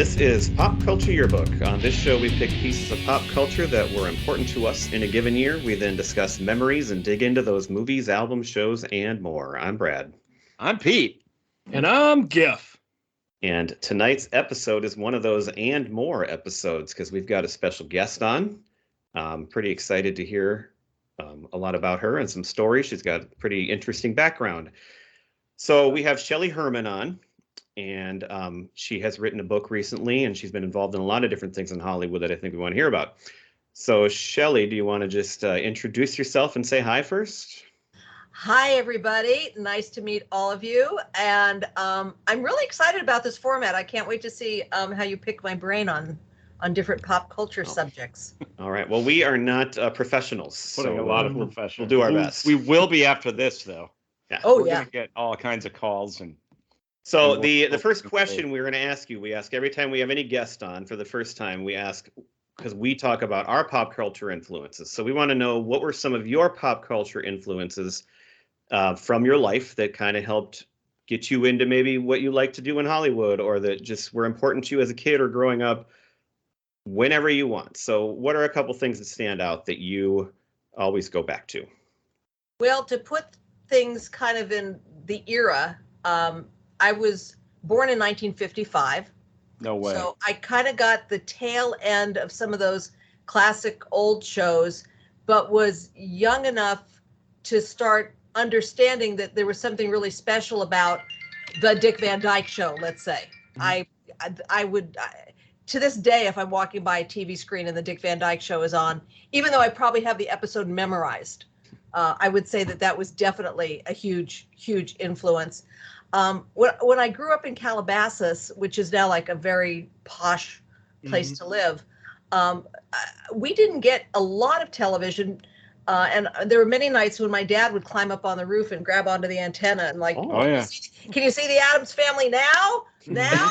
This is Pop Culture Yearbook. On this show, we pick pieces of pop culture that were important to us in a given year. We then discuss memories and dig into those movies, albums, shows, and more. I'm Brad. I'm Pete. And I'm Giff. And tonight's episode is one of those and more episodes because we've got a special guest on. I'm pretty excited to hear a lot about her and some stories. She's got a pretty interesting background. So we have Shelley Herman on. And she has written a book recently, and she's been involved in a lot of different things in Hollywood that I think we want to hear about. So, Shelley, do you want to just introduce yourself and say hi first? Hi, everybody. Nice to meet all of you. And I'm really excited about this format. I can't wait to see how you pick my brain on different pop culture subjects. All right. Well, we are not professionals. Putting a lot of professionals. We'll do our best. We will be after this, though. Yeah. Oh, We're yeah. going to get all kinds of calls and. So the first question we're going to ask you, we ask every time we have any guest on for the first time, we ask, because we talk about our pop culture influences. So we want to know, what were some of your pop culture influences from your life that kind of helped get you into maybe what you like to do in Hollywood, or that just were important to you as a kid or growing up, whenever you want. So what are a couple things that stand out that you always go back to? Well, to put things kind of in the era, I was born in 1955. No way. So I kind of got the tail end of some of those classic old shows, but was young enough to start understanding that there was something really special about the Dick Van Dyke Show, let's say. Mm-hmm. I would, to this day, if I'm walking by a TV screen and the Dick Van Dyke Show is on, even though I probably have the episode memorized, I would say that was definitely a huge, huge influence. When I grew up in Calabasas, which is now like a very posh place to live, we didn't get a lot of television. And there were many nights when my dad would climb up on the roof and grab onto the antenna and like, yeah. Can you see the Addams Family now? Now?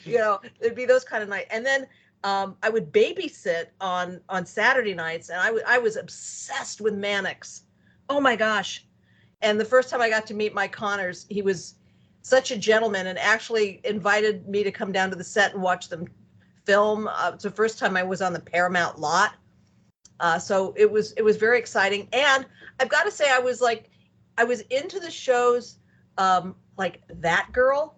There'd be those kind of nights. And then I would babysit on Saturday nights, and I was obsessed with Mannix. Oh my gosh. And the first time I got to meet Mike Connors, he was such a gentleman and actually invited me to come down to the set and watch them film. It's the first time I was on the Paramount lot. So it was very exciting. And I've got to say, I was into the shows like That Girl,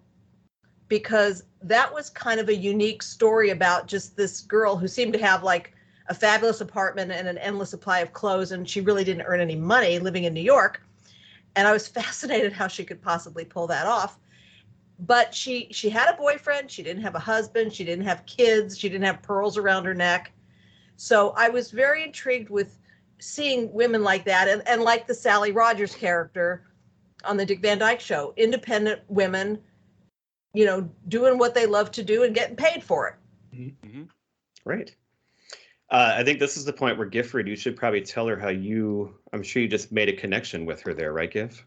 because that was kind of a unique story about just this girl who seemed to have like a fabulous apartment and an endless supply of clothes, and she really didn't earn any money living in New York. And I was fascinated how she could possibly pull that off. But she had a boyfriend. She didn't have a husband. She didn't have kids. She didn't have pearls around her neck. So I was very intrigued with seeing women like that, and like the Sally Rogers character on the Dick Van Dyke Show, independent women, doing what they love to do and getting paid for it. Mm-hmm. Right. I think this is the point where Gifford, you should probably tell her how I'm sure you just made a connection with her there, right, Giff?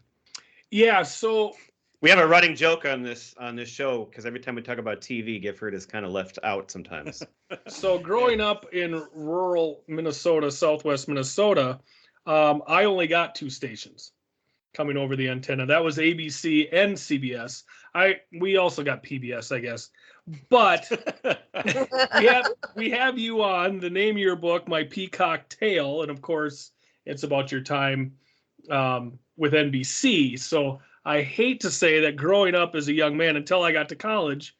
Yeah, so we have a running joke on this show because every time we talk about TV, Gifford is kind of left out sometimes. So growing up in rural Minnesota, southwest Minnesota, I only got two stations coming over the antenna. That was ABC and CBS. We also got PBS, I guess. But we have you on the name of your book, My Peacock Tale, and of course it's about your time with NBC. So I hate to say that growing up as a young man until I got to college,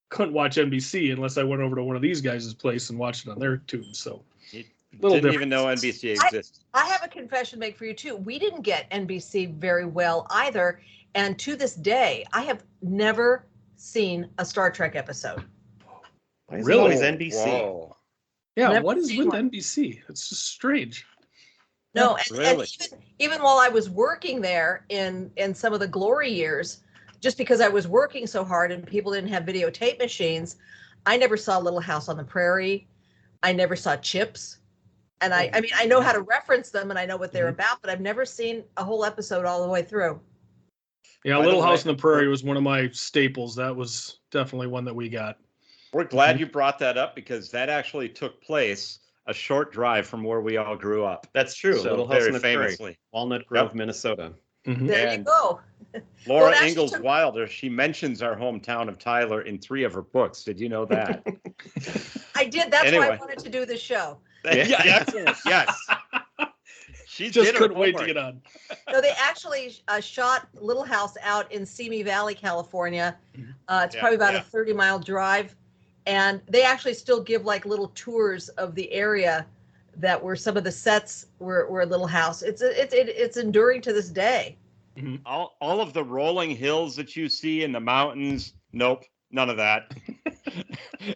couldn't watch NBC unless I went over to one of these guys' place and watched it on their tube. So didn't even know NBC existed. I have a confession to make for you too. We didn't get NBC very well either, and to this day, I have never seen a Star Trek episode. Why is it always NBC? Whoa. Yeah, Never what is with one. NBC? It's just strange. No, Really? and even while I was working there in some of the glory years, just because I was working so hard and people didn't have videotape machines, I never saw Little House on the Prairie. I never saw Chips. And I mean, I know how to reference them and I know what they're about, but I've never seen a whole episode all the way through. Yeah, By Little the way, House on the Prairie was one of my staples. That was definitely one that we got. We're glad you brought that up because that actually took place a short drive from where we all grew up. That's true. So Little House very on the Prairie, famously. Walnut Grove, Yep. Minnesota. There you go. Laura it actually Ingalls took- Wilder, she mentions our hometown of Tyler in 3 of her books. Did you know that? I did. That's why I Anyway. wanted to do the show. Yeah, excellent. Yes. She Just did her couldn't wait to homework. get on. So they actually shot Little House out in Simi Valley, California. It's Yeah, probably about yeah. a 30-mile drive. And they actually still give like little tours of the area that were some of the sets were Little House. It's enduring to this day. All of the rolling hills that you see in the mountains, nope, none of that.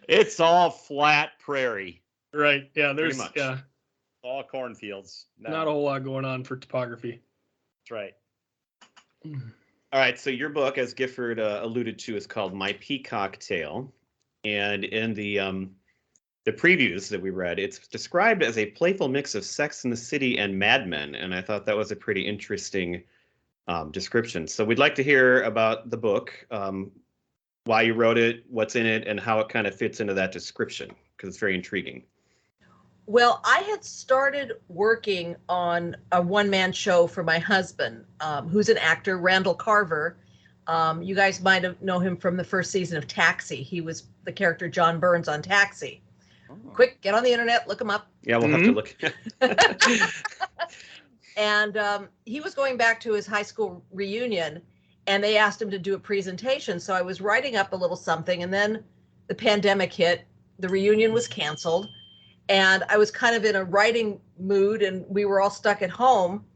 It's all flat prairie, Right. Yeah. There's much. yeah, all cornfields. No, not a whole lot going on for topography. that's right. All right, so your book, as Gifford alluded to, is called My Peacock Tale, and in the previews that we read, it's described as a playful mix of Sex and the City and Mad Men, and I thought that was a pretty interesting description. So we'd like to hear about the book, why you wrote it, what's in it, and how it kind of fits into that description, because it's very intriguing. Well, I had started working on a one-man show for my husband, who's an actor, Randall Carver. You guys might know him from the first season of Taxi. He was the character John Burns on Taxi. Oh. Quick, get on the internet, look him up. Yeah, we'll have to look. And he was going back to his high school reunion, and they asked him to do a presentation. So I was writing up a little something, and then the pandemic hit. The reunion was canceled. And I was kind of in a writing mood, and we were all stuck at home.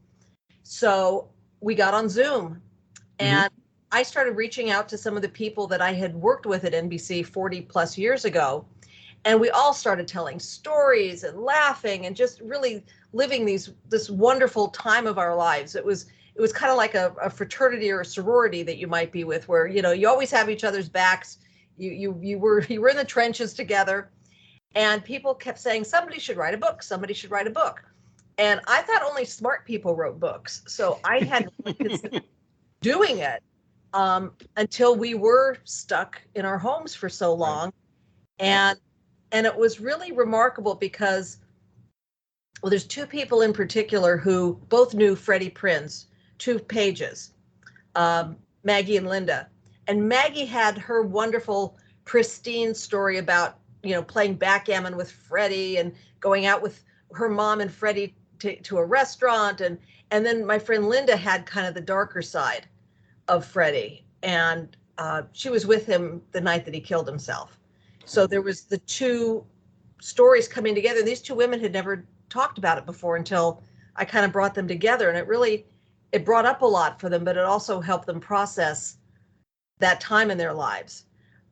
So we got on Zoom. And I started reaching out to some of the people that I had worked with at NBC 40 plus years ago. And we all started telling stories and laughing and just really living this wonderful time of our lives. It was kind of like a fraternity or a sorority that you might be with, where, you know, you always have each other's backs. You were in the trenches together. And people kept saying, somebody should write a book. Somebody should write a book. And I thought only smart people wrote books. So I hadn't really considered doing it until we were stuck in our homes for so long. And it was really remarkable because, well, there's 2 people in particular who both knew Freddie Prinze, 2 pages, Maggie and Linda. And Maggie had her wonderful, pristine story about, you know, playing backgammon with Freddie and going out with her mom and Freddie to a restaurant. And then my friend Linda had kind of the darker side of Freddie. And she was with him the night that he killed himself. So there was the 2 stories coming together. These 2 women had never talked about it before until I kind of brought them together. And it brought up a lot for them, but it also helped them process that time in their lives.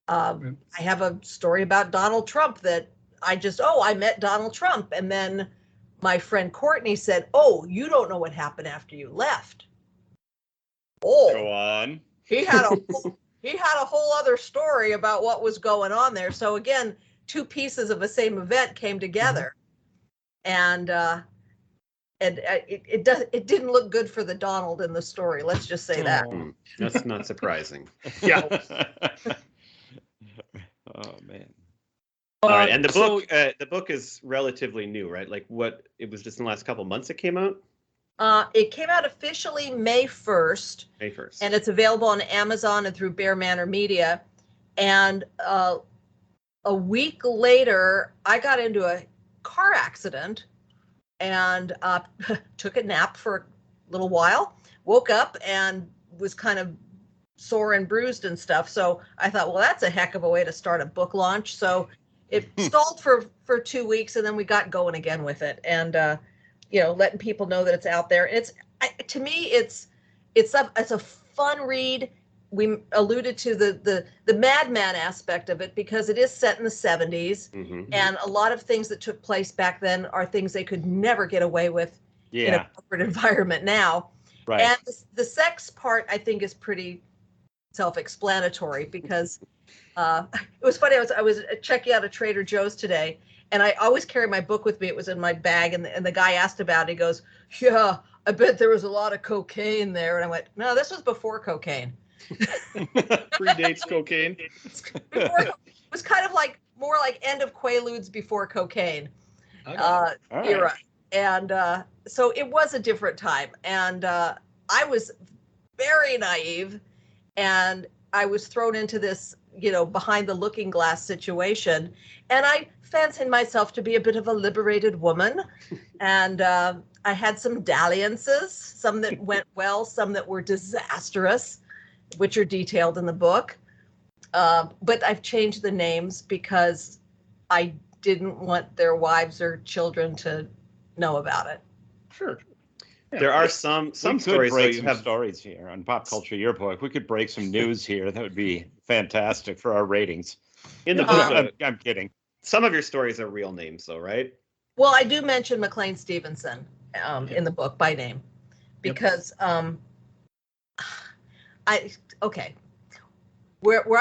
I have a story about Donald Trump that I met Donald Trump. And then my friend Courtney said, oh, you don't know what happened after you left. Oh, Go on. he had a whole other story about what was going on there. So again, 2 pieces of the same event came together. And it didn't look good for the Donald in the story. Let's just say that. That's not surprising. Yeah. Oh man. All right, and the book is relatively new, right? Like it was just in the last couple of months it came out? It came out officially May 1st. May 1st. And it's available on Amazon and through Bear Manor Media. And a week later, I got into a car accident and took a nap for a little while, woke up and was kind of sore and bruised and stuff. So I thought, well, that's a heck of a way to start a book launch. So it stalled for 2 weeks, and then we got going again with it. And, letting people know that it's out there. To me, it's a fun read. We alluded to the madman aspect of it because it is set in the 70s. And a lot of things that took place back then are things they could never get away with in a corporate environment now. Right. And the sex part, I think, is pretty self-explanatory because it was funny. I was checking out a Trader Joe's today, and I always carry my book with me. It was in my bag, and the guy asked about it. He goes, "Yeah, I bet there was a lot of cocaine there." And I went, "No, this was before cocaine." Predates cocaine. It was kind of more like end of Quaaludes before cocaine era. And so it was a different time. And I was very naive, and I was thrown into this, behind the looking glass situation. And I fancied myself to be a bit of a liberated woman. And I had some dalliances, some that went well, some that were disastrous, which are detailed in the book. But I've changed the names because I didn't want their wives or children to know about it. Sure. Yeah. There are some stories. Break some stories here on Pop Culture Yearbook. We could break some news here. That would be fantastic for our ratings. In the book, I'm kidding. Some of your stories are real names, though, right? Well, I do mention McLean Stevenson in the book by name because where I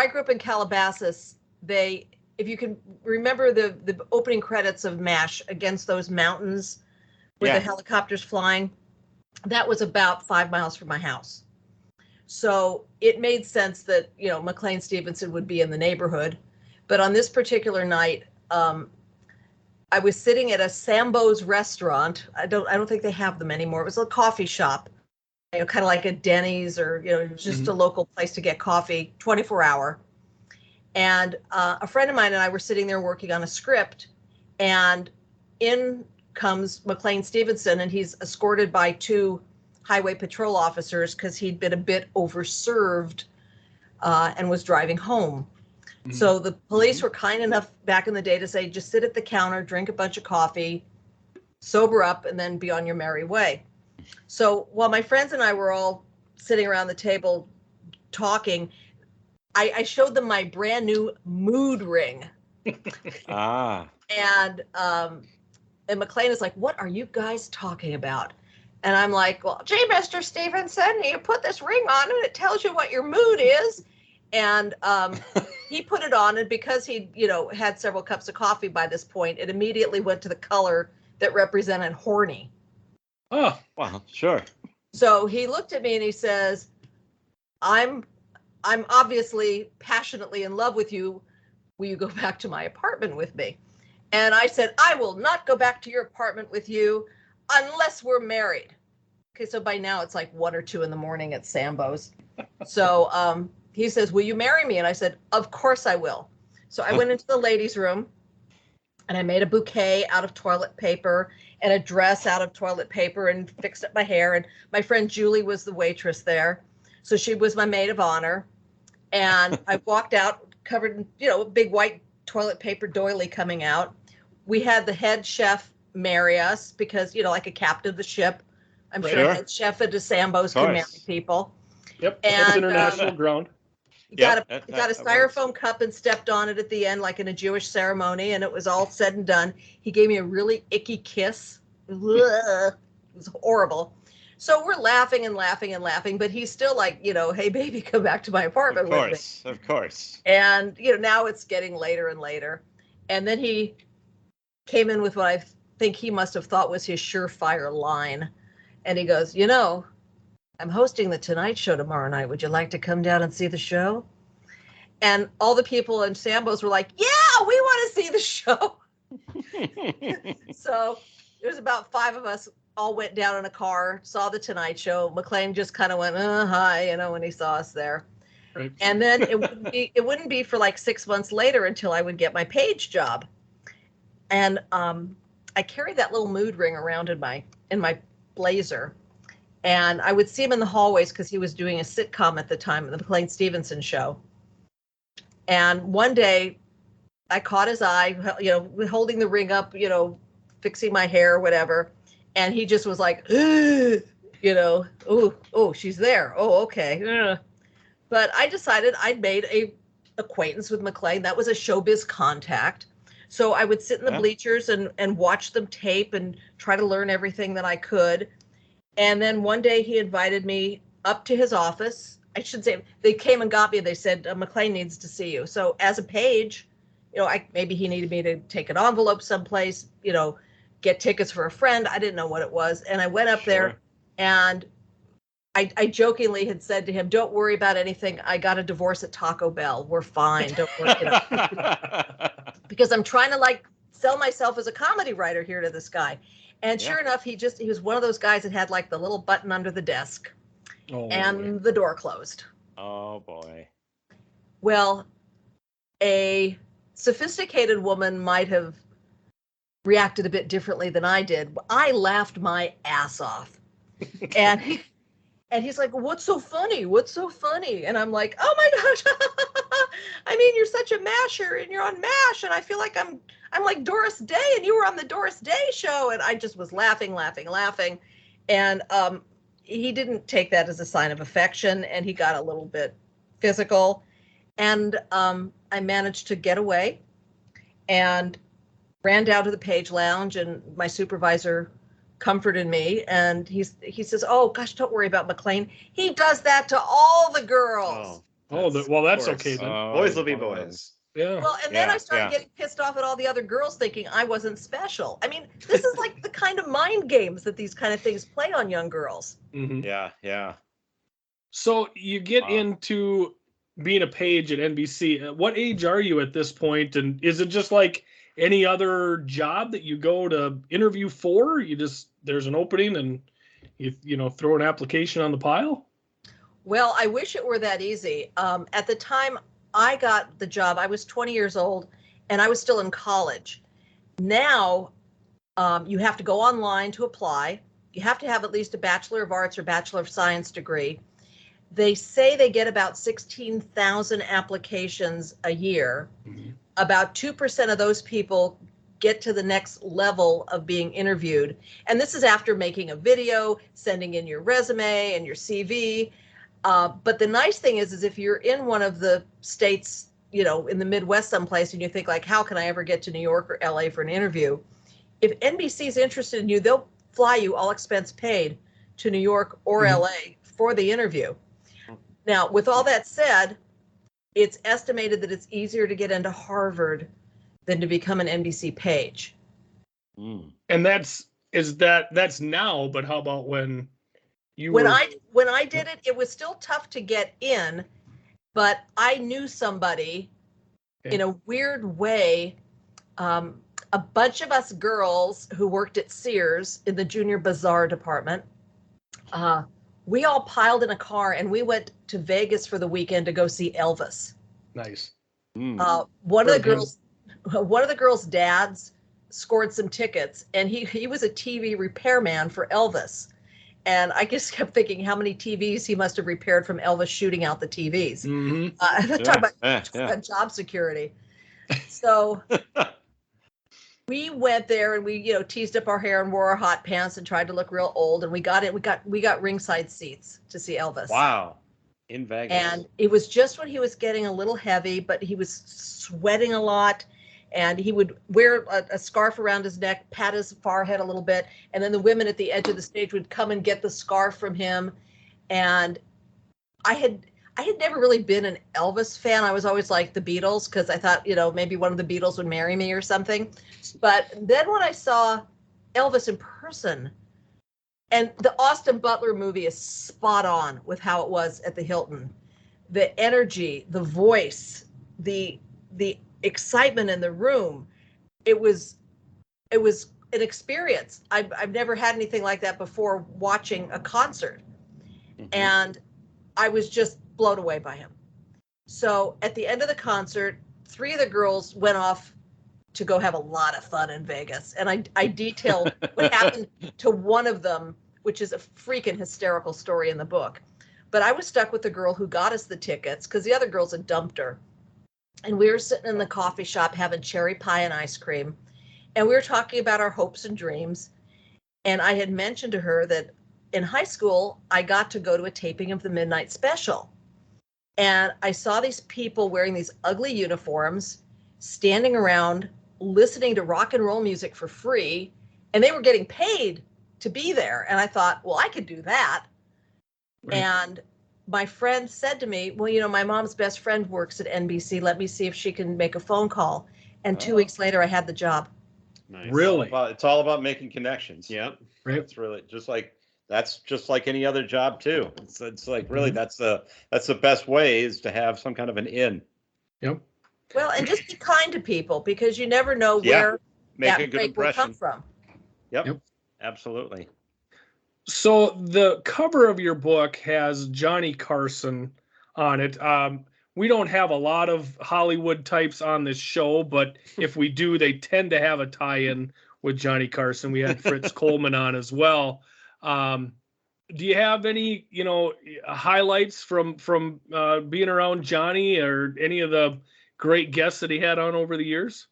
grew up in Calabasas, if you can remember the opening credits of MASH, Against Those Mountains with the helicopters flying, that was about 5 miles from my house. So it made sense that, McLean Stevenson would be in the neighborhood. But on this particular night, I was sitting at a Sambo's restaurant. I don't think they have them anymore. It was a coffee shop, kind of like a Denny's or, just a local place to get coffee, 24-hour. And a friend of mine and I were sitting there working on a script, and in comes McLean Stevenson, and he's escorted by 2 highway patrol officers because he'd been a bit overserved and was driving home. Mm-hmm. So the police were kind enough back in the day to say, just sit at the counter, drink a bunch of coffee, sober up, and then be on your merry way. So while my friends and I were all sitting around the table talking, I showed them my brand new mood ring. And McLean is like, what are you guys talking about? And I'm like, well, gee, Mr. Stevenson, you put this ring on and it tells you what your mood is. And he put it on, and because he, had several cups of coffee by this point, it immediately went to the color that represented horny. Oh, wow, sure. So he looked at me and he says, I'm obviously passionately in love with you. Will you go back to my apartment with me? And I said, I will not go back to your apartment with you unless we're married. Okay, so by now it's like 1 or 2 in the morning at Sambo's. So he says, will you marry me? And I said, of course I will. So I went into the ladies' room and I made a bouquet out of toilet paper and a dress out of toilet paper and fixed up my hair. And my friend Julie was the waitress there. So she was my maid of honor. And I walked out covered in, a big white toilet paper doily coming out. We had the head chef marry us because, like a captain of the ship. I'm sure a head chef at Sambo's can marry people. Yep, that's international ground. Got a styrofoam cup and stepped on it at the end like in a Jewish ceremony, and it was all said and done. He gave me a really icky kiss. It was horrible. So we're laughing and laughing and laughing, but he's still like, hey, baby, come back to my apartment with me. Of course. And, now it's getting later and later. And then he came in with what I think he must have thought was his surefire line. And he goes, I'm hosting the Tonight Show tomorrow night. Would you like to come down and see the show? And all the people in Sambo's were like, yeah, we want to see the show. So there's about 5 of us all went down in a car, saw the Tonight Show. McLean just kind of went, hi, when he saw us there. Right. And then it wouldn't be for like 6 months later until I would get my page job. And I carried that little mood ring around in my blazer. And I would see him in the hallways because he was doing a sitcom at the time, the McLean Stevenson Show. And one day I caught his eye, holding the ring up, fixing my hair or whatever. And he just was like, oh, she's there. Oh, okay. But I decided I'd made a acquaintance with McLean. That was a showbiz contact. So I would sit in the bleachers and watch them tape and try to learn everything that I could. And then one day he invited me up to his office. I should say they came and got me. They said, McLean needs to see you. So as a page, maybe he needed me to take an envelope someplace, get tickets for a friend. I didn't know what it was. And I went up there and I jokingly had said to him, don't worry about anything. I got a divorce at Taco Bell. We're fine. Don't worry. Because I'm trying to sell myself as a comedy writer here to this guy. And sure enough, he was one of those guys that had the little button under the desk. Oh, and the door closed. Oh boy. Well, a sophisticated woman might have reacted a bit differently than I did. I laughed my ass off. And he's like, "What's so funny? What's so funny?" And I'm like, "Oh my gosh. I mean, you're such a masher and you're on MASH and I feel like I'm like Doris Day and you were on the Doris Day show." And I just was laughing. And he didn't take that as a sign of affection and he got a little bit physical. And I managed to get away and ran down to the Page Lounge, and my supervisor comforted me. And he says, "Oh gosh, don't worry about McLean. He does that to all the girls." Well, that's okay then. Boys will be boys. Yeah. Well, and then I started getting pissed off at all the other girls, thinking I wasn't special. I mean, this is like the kind of mind games that these kind of things play on young girls. Mm-hmm. Yeah. So you get into being a page at NBC. At what age are you at this point? And is it just like any other job that you go to interview for? There's an opening and you throw an application on the pile? Well, I wish it were that easy. At the time I got the job, I was 20 years old and I was still in college. Now you have to go online to apply. You have to have at least a Bachelor of Arts or Bachelor of Science degree. They say they get about 16,000 applications a year. Mm-hmm. About 2% of those people get to the next level of being interviewed. And this is after making a video, sending in your resume and your CV. But the nice thing is if you're in one of the states, in the Midwest someplace, and you think like, how can I ever get to New York or LA for an interview? If NBC is interested in you, they'll fly you all expense paid to New York or LA for the interview. Now, with all that said, it's estimated that it's easier to get into Harvard than to become an NBC page. And that's now, but how about when when I did it, it was still tough to get in, but I knew somebody in a weird way. A bunch of us girls who worked at Sears in the junior bazaar department, we all piled in a car and we went to Vegas for the weekend to go see Elvis. Nice. One of the girls' dads scored some tickets, and he was a TV repairman for Elvis. And I just kept thinking how many TVs he must have repaired from Elvis shooting out the TVs. Mm-hmm. Talk about job security. So we went there and we, teased up our hair and wore our hot pants and tried to look real old. And we got it. We got ringside seats to see Elvis. Wow. In Vegas. And it was just when he was getting a little heavy, but he was sweating a lot. And he would wear a scarf around his neck, pat his forehead a little bit. And then the women at the edge of the stage would come and get the scarf from him. And I had never really been an Elvis fan. I was always like the Beatles because I thought, maybe one of the Beatles would marry me or something. But then when I saw Elvis in person, and the Austin Butler movie is spot on with how it was at the Hilton. The energy, the voice, the excitement in the room, it was an experience. I've never had anything like that before watching a concert. And I was just blown away by him. So at the end of the concert, 3 of the girls went off to go have a lot of fun in Vegas. And I detailed what happened to one of them, which is a freaking hysterical story in the book. But I was stuck with the girl who got us the tickets because the other girls had dumped her. And we were sitting in the coffee shop having cherry pie and ice cream. And we were talking about our hopes and dreams. And I had mentioned to her that in high school, I got to go to a taping of the Midnight Special. And I saw these people wearing these ugly uniforms, standing around, listening to rock and roll music for free. And they were getting paid to be there. And I thought, well, I could do that. Right. And my friend said to me, well, my mom's best friend works at NBC. Let me see if she can make a phone call. And 2 weeks later, I had the job. Nice. Really? It's all about making connections. Yeah. Right. It's really that's just like any other job too. It's like really that's the best way is to have some kind of an in. Yep. Well, and just be kind to people because you never know where make that a good break impression. will come from. Yep. Absolutely. So the cover of your book has Johnny Carson on it. We don't have a lot of Hollywood types on this show, but if we do, they tend to have a tie-in with Johnny Carson. We had Fritz Coleman on as well. Do you have any, highlights from being around Johnny, or any of the great guests that he had on over the years?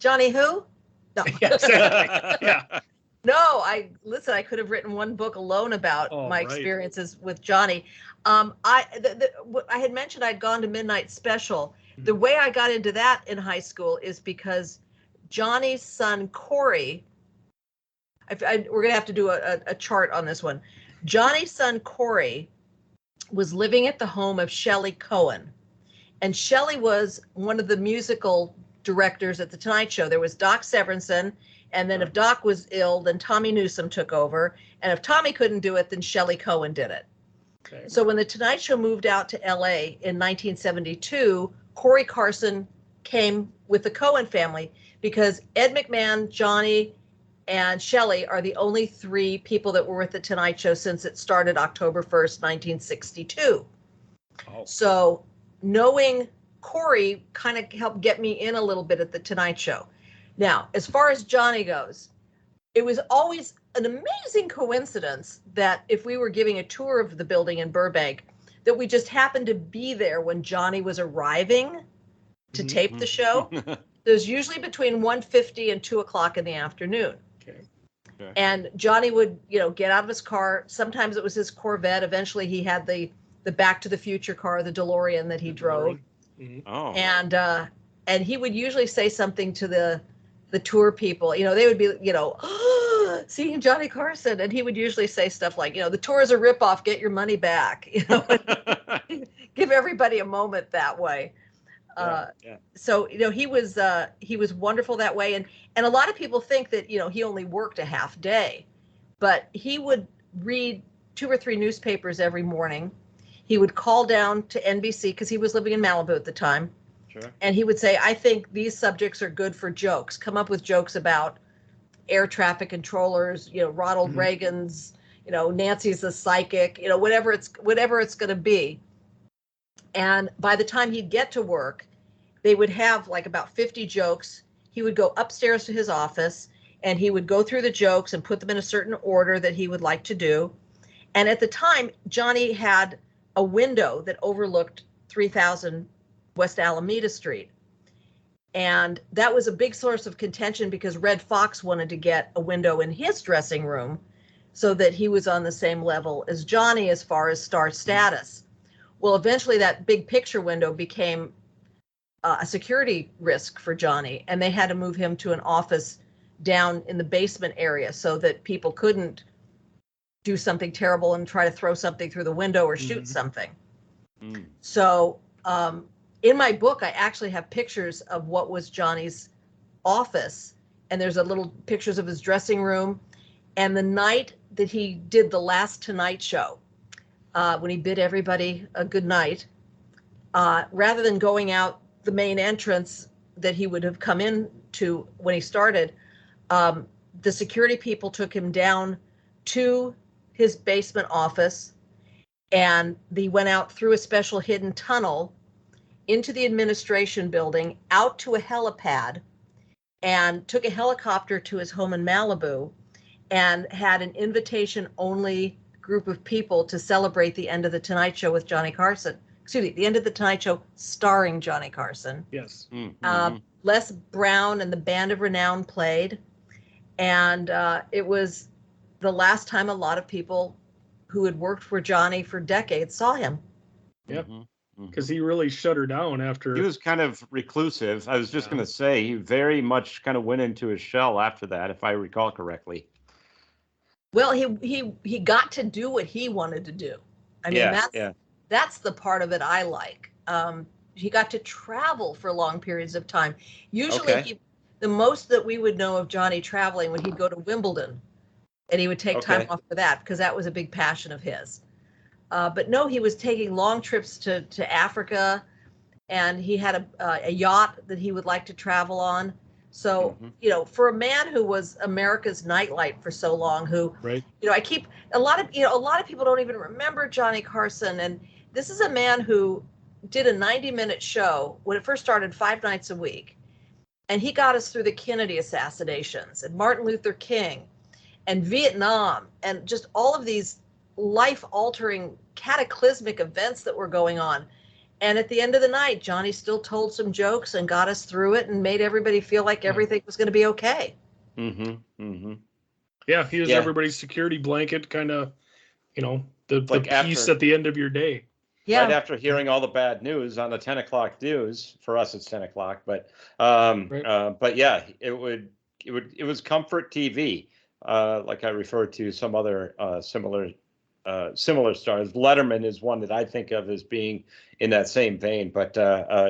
Johnny who? No. Yeah, exactly. Yeah. No, I could have written one book alone about my experiences with Johnny. I had mentioned I'd gone to Midnight Special. Mm-hmm. The way I got into that in high school is because Johnny's son Corey. We're gonna have to do a chart on this one. Johnny's son Corey was living at the home of Shelley Cohen, and Shelley was one of the musical directors at the Tonight Show. There was Doc Severinsen. And then if Doc was ill, then Tommy Newsom took over. And if Tommy couldn't do it, then Shelley Cohen did it. Okay. So when the Tonight Show moved out to LA in 1972, Corey Carson came with the Cohen family because Ed McMahon, Johnny, and Shelley are the only three people that were with the Tonight Show since it started October 1st, 1962. Oh. So knowing Corey kind of helped get me in a little bit at the Tonight Show. Now, as far as Johnny goes, it was always an amazing coincidence that if we were giving a tour of the building in Burbank, that we just happened to be there when Johnny was arriving to tape the show. It was usually between 1:50 and 2 o'clock in the afternoon. Okay. And Johnny would, get out of his car. Sometimes it was his Corvette. Eventually he had the Back to the Future car, the DeLorean that he drove. Mm-hmm. Oh. And he would usually say something to the tour people, they would be, seeing Johnny Carson. And he would usually say stuff like, the tour is a ripoff, get your money back, give everybody a moment that way. So, he was wonderful that way. And a lot of people think that, he only worked a half day, but he would read 2 or 3 newspapers every morning. He would call down to NBC because he was living in Malibu at the time. Sure. And he would say, I think these subjects are good for jokes. Come up with jokes about air traffic controllers, Ronald Reagan's, Nancy's the psychic, whatever it's going to be. And by the time he'd get to work, they would have like about 50 jokes. He would go upstairs to his office and he would go through the jokes and put them in a certain order that he would like to do. And at the time, Johnny had a window that overlooked 3000 West Alameda Street. And that was a big source of contention because Red Fox wanted to get a window in his dressing room so that he was on the same level as Johnny as far as star status. Well, eventually that big picture window became a security risk for Johnny, and they had to move him to an office down in the basement area so that people couldn't do something terrible and try to throw something through the window or shoot something. So, in my book, I actually have pictures of what was Johnny's office, and there's a little pictures of his dressing room. And the night that he did the last Tonight Show, when he bid everybody a good night, rather than going out the main entrance that he would have come in to when he started, the security people took him down to his basement office, and he went out through a special hidden tunnel into the administration building, out to a helipad, and took a helicopter to his home in Malibu and had an invitation-only group of people to celebrate the end of the Tonight Show with Johnny Carson. Excuse me, the end of the Tonight Show starring Johnny Carson. Yes. Les Brown and the Band of Renown played. And it was the last time a lot of people who had worked for Johnny for decades saw him. Yep. Because he really shut her down after. He was kind of reclusive. I was just going to say, he very much kind of went into his shell after that, if I recall correctly. Well, he got to do what he wanted to do. I mean, that's the part of it I like. He got to travel for long periods of time. Usually, the most that we would know of Johnny traveling when he'd go to Wimbledon, and he would take time off for that because that was a big passion of his. But no, he was taking long trips to Africa, and he had a yacht that he would like to travel on. So, for a man who was America's nightlight for so long, who, Right. a lot of people don't even remember Johnny Carson. And this is a man who did a 90-minute show when it first started 5 nights a week. And he got us through the Kennedy assassinations and Martin Luther King and Vietnam and just all of these life-altering, cataclysmic events that were going on. And at the end of the night, Johnny still told some jokes and got us through it and made everybody feel like everything was going to be okay. Yeah, he was everybody's security blanket, kind of, the peace at the end of your day. Yeah. Right after hearing all the bad news on the 10 o'clock news, for us it's 10 o'clock, but yeah, it was comfort TV, like I referred to some other similar stars. Letterman is one that I think of as being in that same vein, but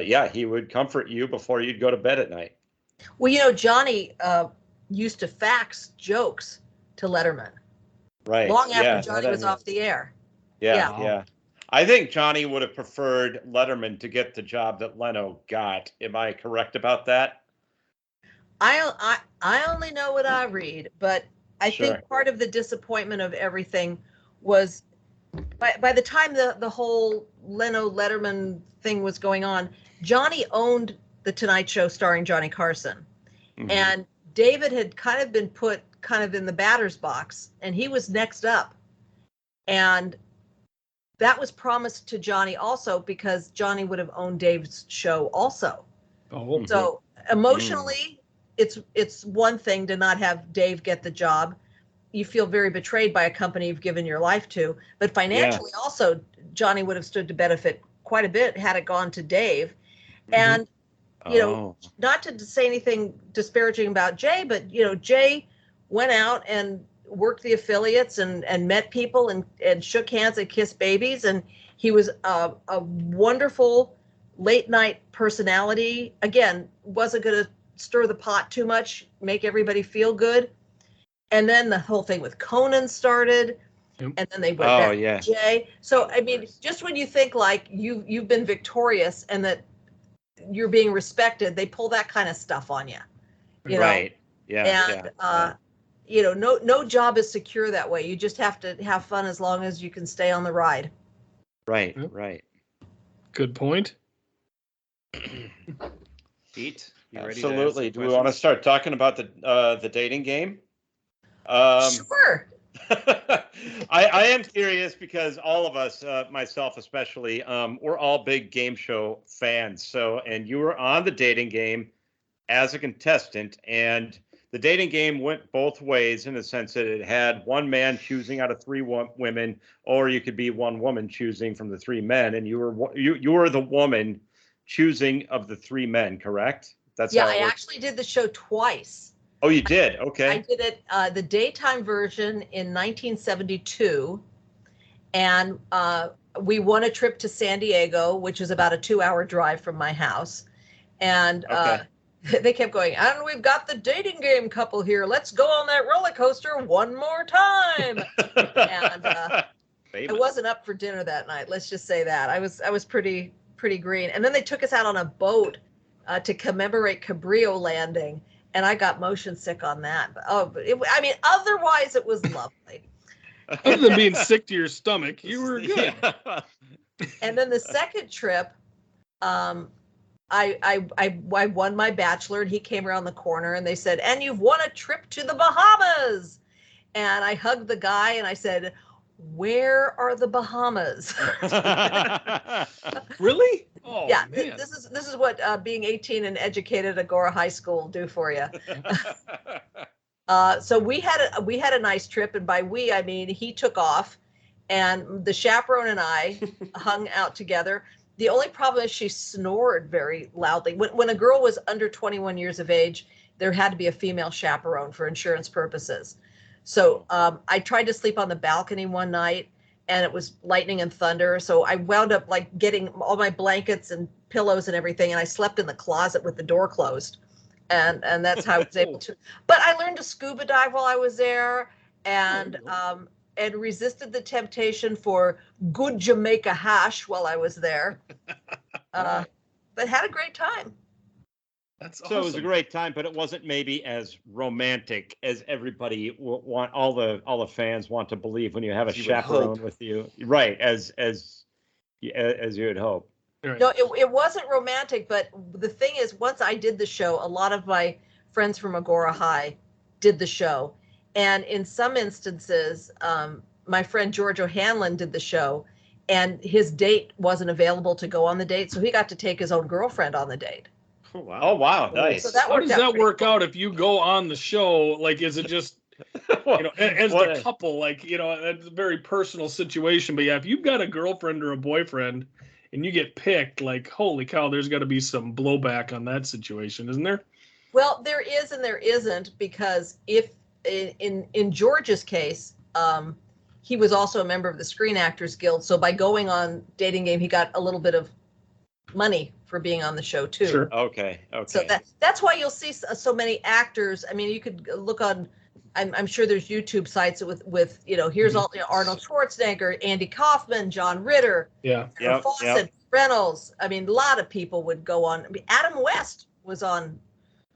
yeah, he would comfort you before you'd go to bed at night. Well, Johnny used to fax jokes to Letterman. Right. Long after Johnny was off the air. Yeah. I think Johnny would have preferred Letterman to get the job that Leno got. Am I correct about that? I only know what I read, but I think part of the disappointment of everything was by the time the whole Leno Letterman thing was going on, Johnny owned the Tonight Show starring Johnny Carson. And David had kind of been put kind of in the batter's box, and he was next up. And that was promised to Johnny also, because Johnny would have owned Dave's show also. Oh. So emotionally, it's one thing to not have Dave get the job. You feel very betrayed by a company you've given your life to. But financially also, Johnny would have stood to benefit quite a bit had it gone to Dave. And, not to say anything disparaging about Jay, but, Jay went out and worked the affiliates and met people and shook hands and kissed babies. And he was a wonderful late night personality. Again, wasn't going to stir the pot too much, make everybody feel good. And then the whole thing with Conan started, and then they went back to Jay. So, I mean, just when you think like you've been victorious and that you're being respected, they pull that kind of stuff on you. Right. Yeah. And, no job is secure that way. You just have to have fun as long as you can stay on the ride. Right. Good point. Pete, you ready? Absolutely. Do we want to start talking about the dating game? Sure. I am curious because all of us, myself especially, we're all big game show fans. So, and you were on the dating game as a contestant, and the dating game went both ways in the sense that it had one man choosing out of 3 women, or you could be one woman choosing from the 3 men, and you were the woman choosing of the 3 men, correct? That's how I actually did the show twice. Oh, you did? Okay. I did it the daytime version in 1972, and we won a trip to San Diego, which is about a 2-hour drive from my house, and they kept going, and we've got the dating game couple here. Let's go on that roller coaster one more time. And I wasn't up for dinner that night. Let's just say that I was pretty green. And then they took us out on a boat to commemorate Cabrillo landing, and I got motion sick on that. Otherwise it was lovely. Other than being sick to your stomach, you were good. And then the second trip, I won my bachelor, and he came around the corner and they said, and you've won a trip to the Bahamas. And I hugged the guy and I said, where are the Bahamas? Really? Oh, yeah, man. this is what being 18 and educated at Agora High School will do for you. So we had a nice trip, and by we I mean he took off, and the chaperone and I hung out together. The only problem is she snored very loudly. When a girl was under 21 years of age, there had to be a female chaperone for insurance purposes. So I tried to sleep on the balcony one night, and it was lightning and thunder. So I wound up like getting all my blankets and pillows and everything, and I slept in the closet with the door closed. And that's how I was able to. But I learned to scuba dive while I was there, and resisted the temptation for good Jamaica hash while I was there. But had a great time. That's So it was a awesome. great time, but it wasn't maybe as romantic as everybody want. All the fans want to believe when you have a You would chaperone hope. with you, right? As you would hope. Right. No, it wasn't romantic, but the thing is, once I did the show, a lot of my friends from Agora High did the show. And in some instances, my friend George O'Hanlon did the show, and his date wasn't available to go on the date, so he got to take his own girlfriend on the date. Oh, wow. Oh wow, nice. So that How worked does out that pretty work cool. out if you go on the show? Like, is it just, as What the couple, like, it's a very personal situation. But yeah, if you've got a girlfriend or a boyfriend and you get picked, like, holy cow, there's got to be some blowback on that situation, isn't there? Well, there is and there isn't, because if in George's case, he was also a member of the Screen Actors Guild. So by going on Dating Game, he got a little bit of money for being on the show too. Sure. Okay. So that's why you'll see so many actors. I mean, you could look on. I'm sure there's YouTube sites with here's all Arnold Schwarzenegger, Andy Kaufman, John Ritter, Yeah. Farrah Fawcett, Reynolds. I mean, a lot of people would go on. I mean, Adam West was on.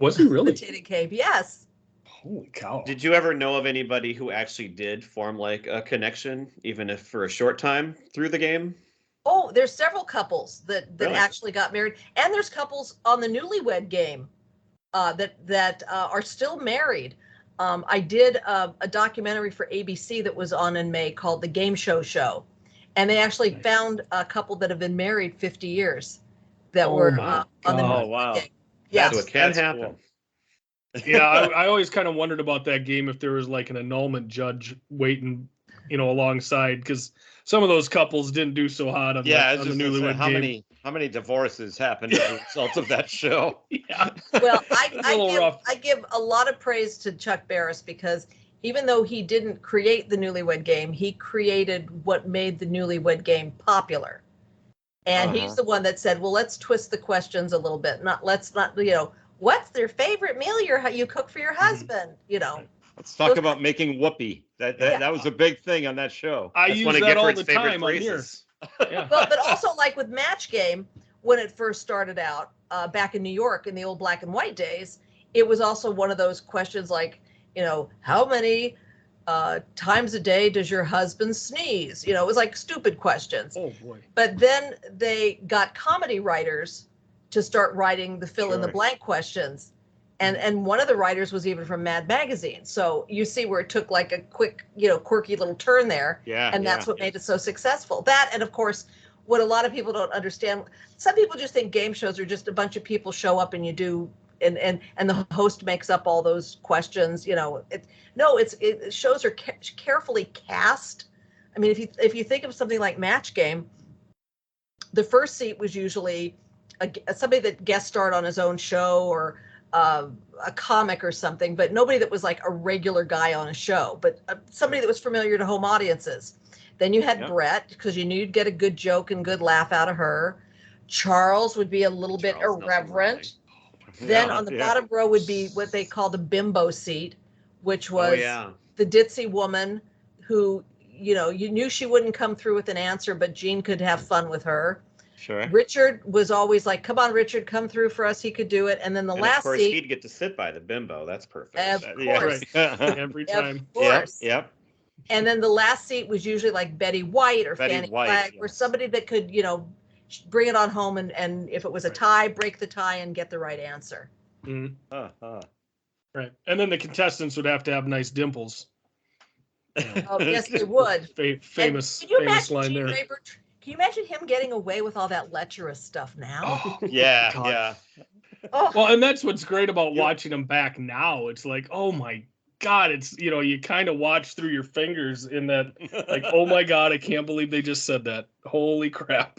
Was he really? The Dating Game? Yes. Holy cow. Did you ever know of anybody who actually did form like a connection, even if for a short time through the game? Oh, there's several couples that Really? actually got married, and there's couples on the Newlywed Game that are still married. I did a documentary for ABC that was on in May called The Game Show, and they actually found a couple that have been married 50 years that were my on the God. Newlywed Wow. Game. Yeah. So it can That's happen. cool. Yeah, I always kind of wondered about that game if there was like an annulment judge waiting, alongside, because some of those couples didn't do so hot on Yeah, the it's just gonna say, Newlywed Game. how many divorces happened as a result of that show? Yeah. Well, It's a little rough. I give a lot of praise to Chuck Barris, because even though he didn't create the Newlywed Game, he created what made the Newlywed Game popular. And he's the one that said, well, let's twist the questions a little bit. Let's not, what's their favorite meal you cook for your husband? Let's talk about making whoopee. That was a big thing on that show. I That's use one of that all Gifford's the favorite time on here. phrases. Yeah. Well, but also like with Match Game, when it first started out back in New York in the old black and white days, it was also one of those questions like, how many times a day does your husband sneeze? It was like stupid questions. Oh boy. But then they got comedy writers to start writing the fill in the blank questions. And one of the writers was even from Mad Magazine. So you see where it took like a quick, quirky little turn there. Yeah. And that's what made it so successful. That, and of course, what a lot of people don't understand, some people just think game shows are just a bunch of people show up and you do, and the host makes up all those questions. Shows are carefully cast. I mean, if you think of something like Match Game, the first seat was usually somebody that guest starred on his own show, or a comic or something, but nobody that was like a regular guy on a show, but somebody that was familiar to home audiences. Then you had Brett, because you knew you'd get a good joke and good laugh out of her. Charles would be a little bit irreverent. Then on the bottom row would be what they call the bimbo seat, which was the ditzy woman who, you knew she wouldn't come through with an answer, but Gene could have fun with her. Sure. Richard was always like, come on, Richard, come through for us. He could do it. And then last of course, seat. he'd get to sit by the bimbo. That's perfect. Of course. Every time. Of course. Yep. And then the last seat was usually like Betty White or Betty Fannie White, Flagg, or somebody that could, bring it on home. And if it was a tie, break the tie and get the right answer. Mhm. Right. And then the contestants would have to have nice dimples. Oh, yes, they would. Famous line there. Can you imagine him getting away with all that lecherous stuff now? Oh, Yeah. God. Yeah. Oh, well, and that's what's great about watching them back now. It's like, oh my God, it's, you kind of watch through your fingers in that, like, oh my God, I can't believe they just said that. Holy crap.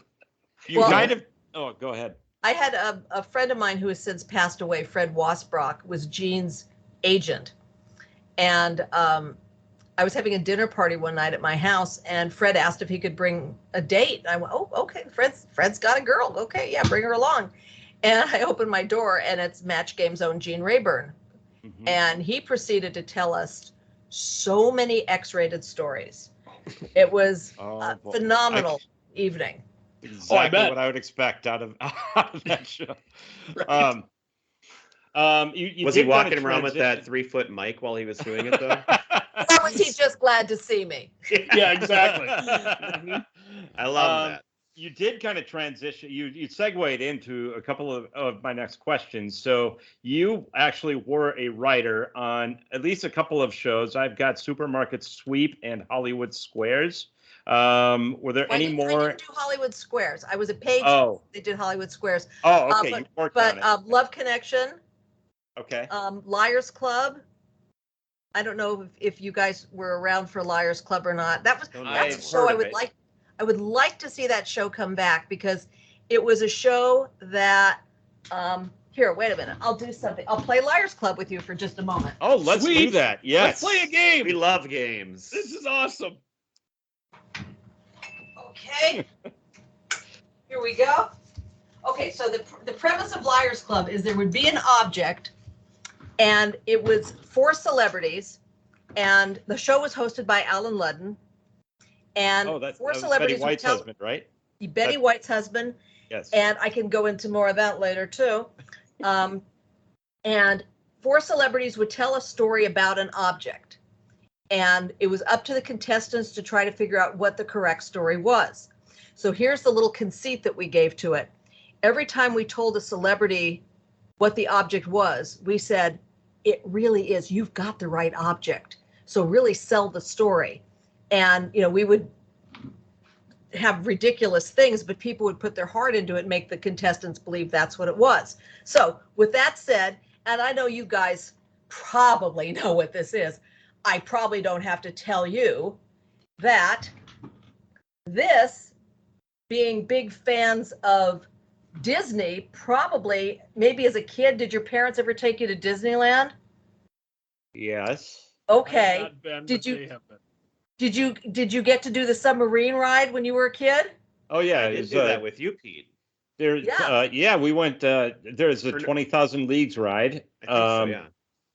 You kind of. Oh, go ahead. I had a friend of mine who has since passed away, Fred Wasbrock, was Gene's agent. And I was having a dinner party one night at my house, and Fred asked if he could bring a date. And I went, oh, okay, Fred's got a girl. Okay, yeah, bring her along. And I opened my door, and it's Match Game's own Gene Rayburn. Mm-hmm. And he proceeded to tell us so many X-rated stories. It was a phenomenal evening. Exactly what I would expect out of that show. Right. You Was he did kinda walking around with that transition. 3-foot mic while he was doing it, though? Or was he just glad to see me? Yeah, exactly. Mhm. I love that. You did kind of transition. You segued into a couple of my next questions. So you actually were a writer on at least a couple of shows. I've got Supermarket Sweep and Hollywood Squares. Were there any I more? didn't do Hollywood Squares. I was a page. Oh, They did Hollywood Squares. oh, okay. You worked on it. Love Connection, Okay. Liars Club. I don't know if you guys were around for Liars Club or not. That's I've a show heard I of would it. like. I would like to see that show come back because it was a show that. Here, wait a minute. I'll do something. I'll play Liars Club with you for just a moment. Oh, let's do Sweet. that. Yes. Let's play a game. We love games. This is awesome. Okay. Here we go. Okay, so the premise of Liars Club is there would be an object, and it was 4 celebrities, and the show was hosted by Alan Ludden. And Oh, that 4 was celebrities Betty White's would tell husband, right? Betty White's husband, Yes. and I can go into more of that later too. And 4 celebrities would tell a story about an object, and it was up to the contestants to try to figure out what the correct story was. So here's the little conceit that we gave to it. Every time we told a celebrity what the object was, we said, it really is, you've got the right object. So really sell the story. And, we would have ridiculous things, but people would put their heart into it and make the contestants believe that's what it was. So with that said, and I know you guys probably know what this is, I probably don't have to tell you that this, being big fans of Disney, probably, maybe as a kid, did your parents ever take you to Disneyland? Yes. Okay. I've not been, Did but you- they have been. Did you get to do the submarine ride when you were a kid? Oh, yeah. I did do that with you, Pete. There, Yeah. we went. There's a Or no- 20,000 Leagues ride. I think so, yeah.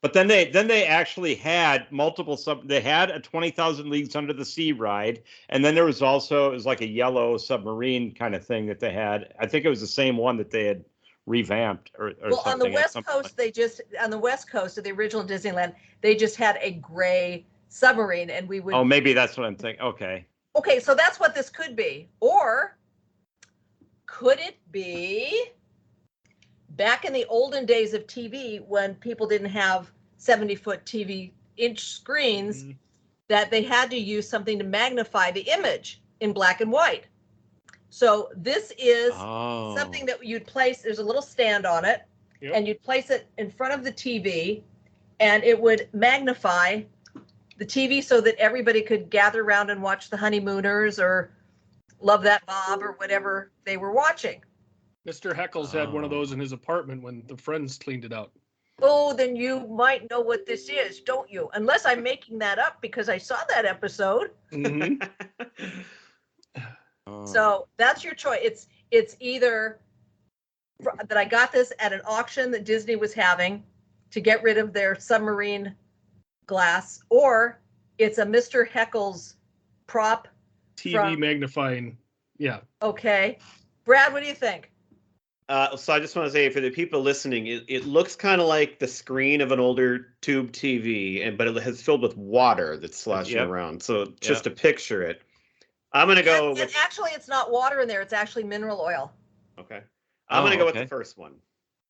But then they actually had multiple They had a 20,000 Leagues Under the Sea ride, and then there was also, it was like a yellow submarine kind of thing that they had. I think it was the same one that they had revamped or Well, something. on the at West some Coast, point. on the West Coast of the original Disneyland, they just had a gray submarine, and we would. Oh, maybe that's what I'm thinking. Okay. Okay, so that's what this could be. Or could it be back in the olden days of TV when people didn't have 70-foot TV inch screens, Mhm. that they had to use something to magnify the image in black and white? So this is Oh. something that you'd place, there's a little stand on it, Yep. and you'd place it in front of the TV, and it would magnify the TV so that everybody could gather around and watch the Honeymooners or Love That Bob or whatever they were watching. Mr. Heckles had one of Oh. those in his apartment when the friends cleaned it out. Oh, then you might know what this is, don't you? Unless I'm making that up because I saw that episode. Mhm. Oh. So that's your choice. It's either that I got this at an auction that Disney was having to get rid of their submarine glass, or it's a Mr. Heckles prop. TV From- magnifying. Yeah. Okay. Brad, what do you think? So I just want to say for the people listening, it looks kind of like the screen of an older tube TV, but it has filled with water that's sloshing Yep. around. So just to picture it, I'm gonna go And with actually, it's not water in there. It's actually mineral oil. okay. I'm gonna Oh, go with okay. the first one.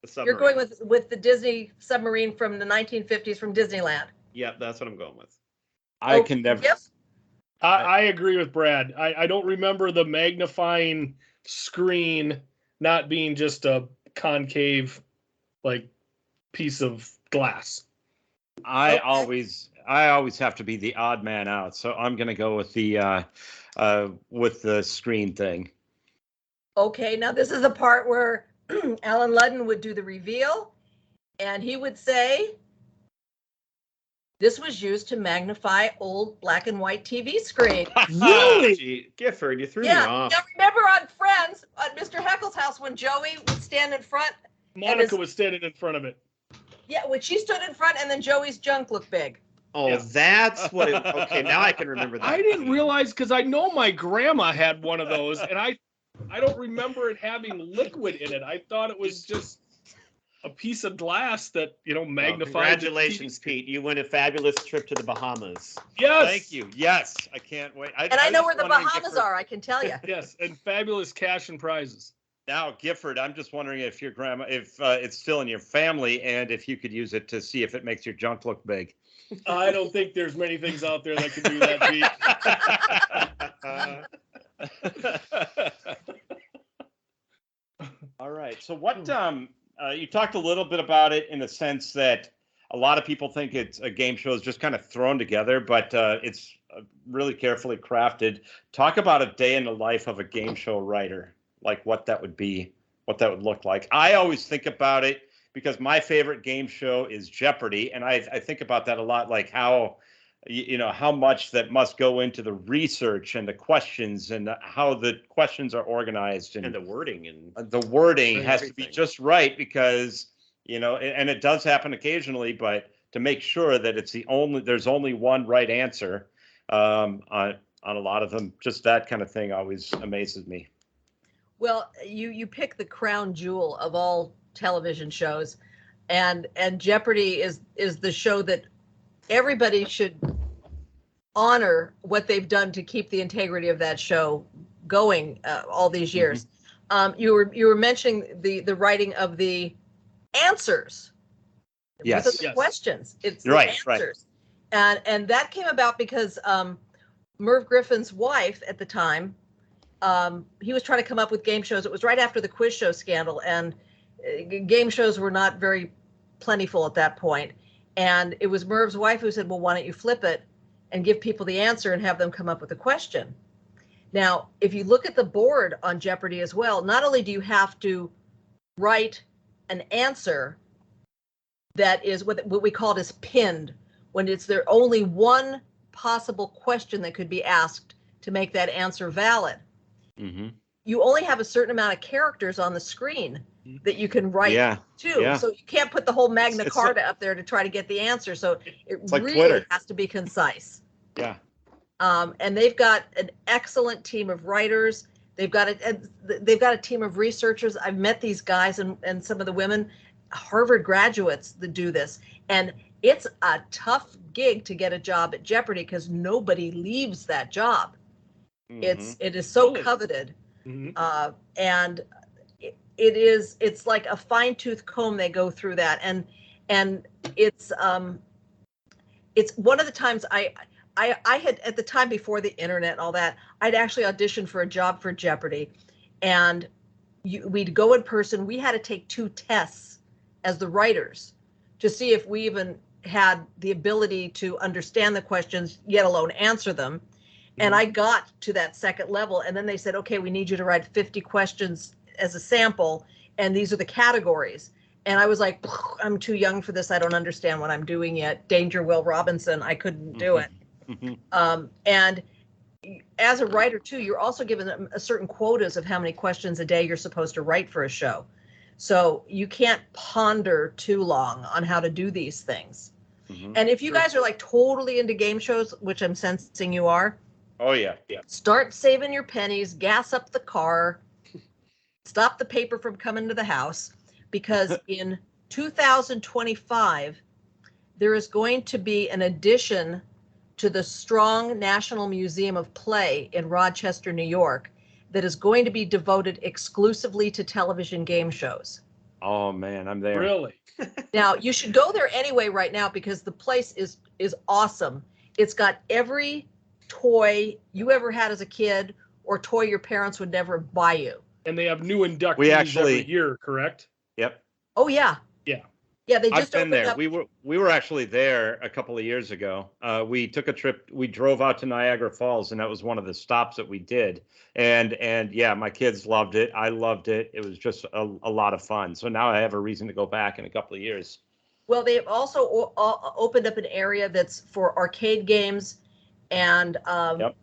The You're submarine. going with the Disney submarine from the 1950s from Disneyland. Yep, that's what I'm going with. I Oh, can never. Yep. I agree with Brad. I don't remember the magnifying screen not being just a concave, like, piece of glass. I Okay. always have to be the odd man out, so I'm gonna go with the screen thing. Okay, now this is the part where Alan Ludden would do the reveal, and he would say, this was used to magnify old black and white TV screen. Really? Gee, Gifford, you threw me Yeah. off. Now remember on Friends, at Mr. Heckles' house, when Joey would stand in front? Monica was standing in front of it. Yeah, when she stood in front, and then Joey's junk looked big. Oh, Yeah. that's what it. Okay, now I can remember that. I didn't realize because I know my grandma had one of those, and I don't remember it having liquid in it. I thought it was just a piece of glass that magnifies. Congratulations, Pete! You win a fabulous trip to the Bahamas. Yes. Thank you. Yes, I can't wait. And I know where the Bahamas are. I can tell you. Yes, and fabulous cash and prizes. Now, Gifford, I'm just wondering if your grandma, if it's still in your family, and if you could use it to see if it makes your junk look big. I don't think there's many things out there that can do that, Pete. All right. So what you talked a little bit about it in the sense that a lot of people think it's a game show is just kind of thrown together, but it's really carefully crafted. Talk about a day in the life of a game show writer, like what that would be, what that would look like. I always think about it because my favorite game show is Jeopardy, and I think about that a lot, like how how much that must go into the research and the questions and how the questions are organized and the wording has to be just right because and it does happen occasionally, but to make sure that there's only one right answer on a lot of them, just that kind of thing always amazes me. Well, you pick the crown jewel of all television shows, and Jeopardy is the show that everybody should honor what they've done to keep the integrity of that show going all these years. Mm-hmm. You were mentioning the writing of the answers. Yes. The questions. It's right, the answers. Right. And that came about because Merv Griffin's wife at the time, he was trying to come up with game shows. It was right after the quiz show scandal, and game shows were not very plentiful at that point. And it was Merv's wife who said, well, why don't you flip it and give people the answer and have them come up with a question? Now, if you look at the board on Jeopardy as well, not only do you have to write an answer that is what we call it is pinned, when it's there only one possible question that could be asked to make that answer valid. Mm-hmm. You only have a certain amount of characters on the screen that you can write to. Yeah. So you can't put the whole Magna Carta up there to try to get the answer. So it really has to be concise. Yeah. And they've got an excellent team of writers. They've got a team of researchers. I've met these guys and some of the women, Harvard graduates that do this. And it's a tough gig to get a job at Jeopardy because nobody leaves that job. Mm-hmm. It is so coveted. Mm-hmm. And it's like a fine-tooth comb. They go through that. And it's one of the times I had, at the time before the internet and all that, I'd actually auditioned for a job for Jeopardy, and we'd go in person. We had to take 2 tests as the writers to see if we even had the ability to understand the questions, yet alone answer them. Mm-hmm. And I got to that second level, and then they said, okay, we need you to write 50 questions as a sample, and these are the categories. And I was like, I'm too young for this. I don't understand what I'm doing yet. Danger, Will Robinson. I couldn't do it. Mm-hmm. And as a writer too, you're also given a certain quotas of how many questions a day you're supposed to write for a show. So you can't ponder too long on how to do these things. Mm-hmm. And if you guys are like totally into game shows, which I'm sensing you are. Oh yeah. Start saving your pennies, gas up the car, stop the paper from coming to the house, because in 2025, there is going to be an addition to the Strong National Museum of Play in Rochester, New York, that is going to be devoted exclusively to television game shows. Oh man, I'm there. Really? Now, you should go there anyway right now because the place is awesome. It's got every toy you ever had as a kid or toy your parents would never buy you. And they have new inductees every year, correct? Yep. Oh yeah. Yeah, they just I've been there. Up. We were actually there a couple of years ago. We took a trip. We drove out to Niagara Falls, and that was one of the stops that we did. And yeah, my kids loved it. I loved it. It was just a lot of fun. So now I have a reason to go back in a couple of years. Well, they've also opened up an area that's for arcade games and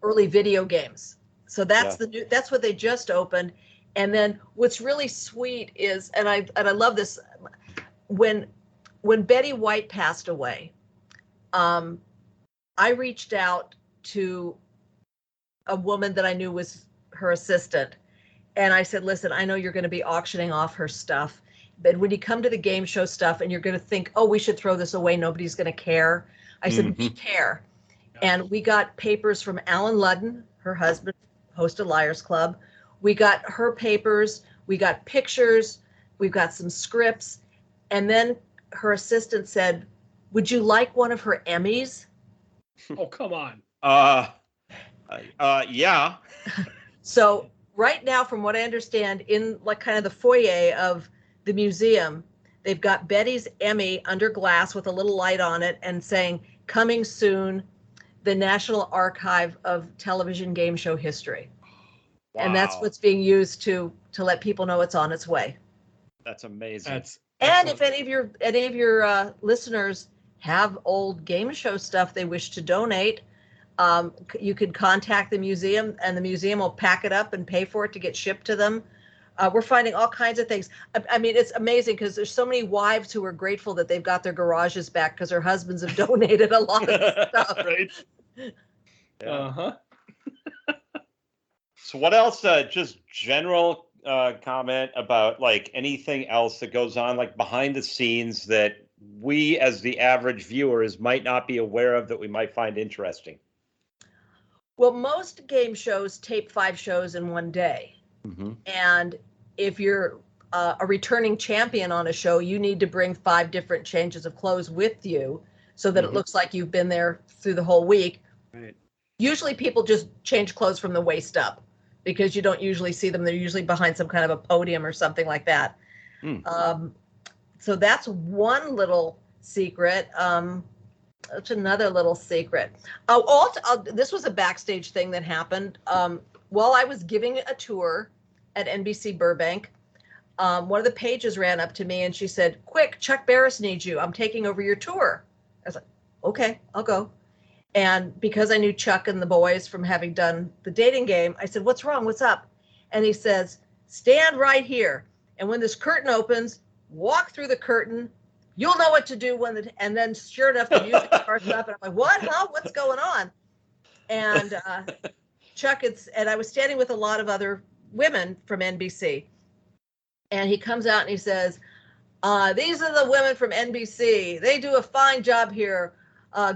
early video games. So that's that's what they just opened. And then what's really sweet is, and I love this. When Betty White passed away, I reached out to a woman that I knew was her assistant. And I said, listen, I know you're going to be auctioning off her stuff. But when you come to the game show stuff and you're going to think, oh, we should throw this away, nobody's going to care. I said, we care. And we got papers from Alan Ludden, her husband, host of Liars Club. We got her papers. We got pictures. We've got some scripts. And then her assistant said, would you like one of her Emmys? Oh, come on. Yeah. So right now, from what I understand, in like kind of the foyer of the museum, they've got Betty's Emmy under glass with a little light on it and saying, coming soon, the National Archive of Television Game Show History. Wow. And that's what's being used to let people know it's on its way. That's amazing. And if any of your listeners have old game show stuff they wish to donate, you can contact the museum, and the museum will pack it up and pay for it to get shipped to them. We're finding all kinds of things. I mean, it's amazing because there's so many wives who are grateful that they've got their garages back because their husbands have donated a lot of stuff. Right. Yeah. So what else? Just general comment about like anything else that goes on like behind the scenes that we as the average viewers might not be aware of that we might find interesting. Well, most game shows tape 5 shows in one day. Mm-hmm. And if you're a returning champion on a show, you need to bring 5 different changes of clothes with you so that it looks like you've been there through the whole week. Right. Usually people just change clothes from the waist up because you don't usually see them. They're usually behind some kind of a podium or something like that. So that's one little secret. That's another little secret. This was a backstage thing that happened. While I was giving a tour at NBC Burbank, one of the pages ran up to me and she said, quick, Chuck Barris needs you. I'm taking over your tour. I was like, okay, I'll go. And because I knew Chuck and the boys from having done the dating game, I said, what's wrong? What's up? And he says, stand right here. And when this curtain opens, walk through the curtain. You'll know what to do and then sure enough, the music starts up and I'm like, what? Huh? What's going on? And Chuck, and I was standing with a lot of other women from NBC. And he comes out and he says, these are the women from NBC. They do a fine job here.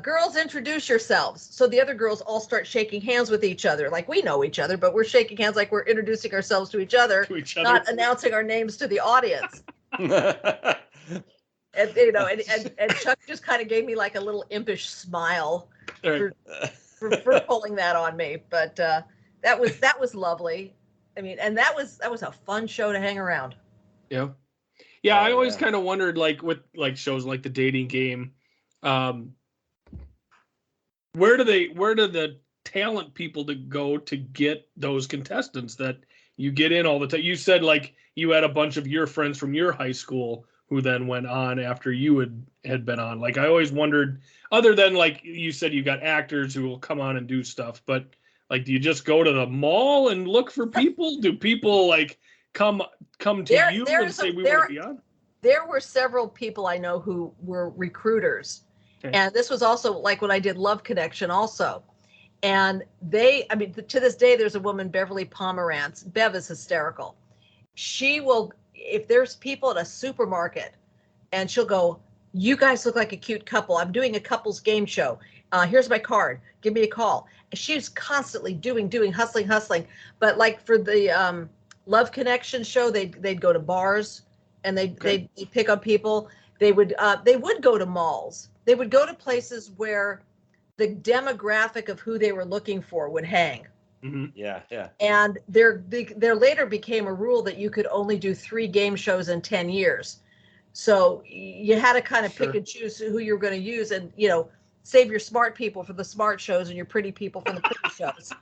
Girls, introduce yourselves. So the other girls all start shaking hands with each other. Like we know each other, but we're shaking hands like we're introducing ourselves to each other. Not announcing our names to the audience. And Chuck just kind of gave me like a little impish smile for pulling that on me. But that was lovely. I mean, and that was a fun show to hang around. Yeah. Yeah, I always kind of wondered, like with like shows like the dating game, where do the talent people to go to get those contestants that you get in all the time? You said like you had a bunch of your friends from your high school who then went on after you had been on. Like I always wondered, other than like you said, you got actors who will come on and do stuff, but like, do you just go to the mall and look for people? Do people like come to you and say we want to be on? There were several people I know who were recruiters. Okay. And this was also like when I did Love Connection also. And to this day, there's a woman, Beverly Pomerantz. Bev is hysterical. She will, if there's people at a supermarket and she'll go, you guys look like a cute couple. I'm doing a couples game show. Here's my card. Give me a call. She's constantly doing, hustling. But like for the Love Connection show, they'd go to bars and they'd pick up people. They would go to malls. They would go to places where the demographic of who they were looking for would hang. Mm-hmm. Yeah. And there later became a rule that you could only do 3 game shows in 10 years. So you had to kind of pick and choose who you're going to use, and save your smart people for the smart shows and your pretty people for the pretty shows.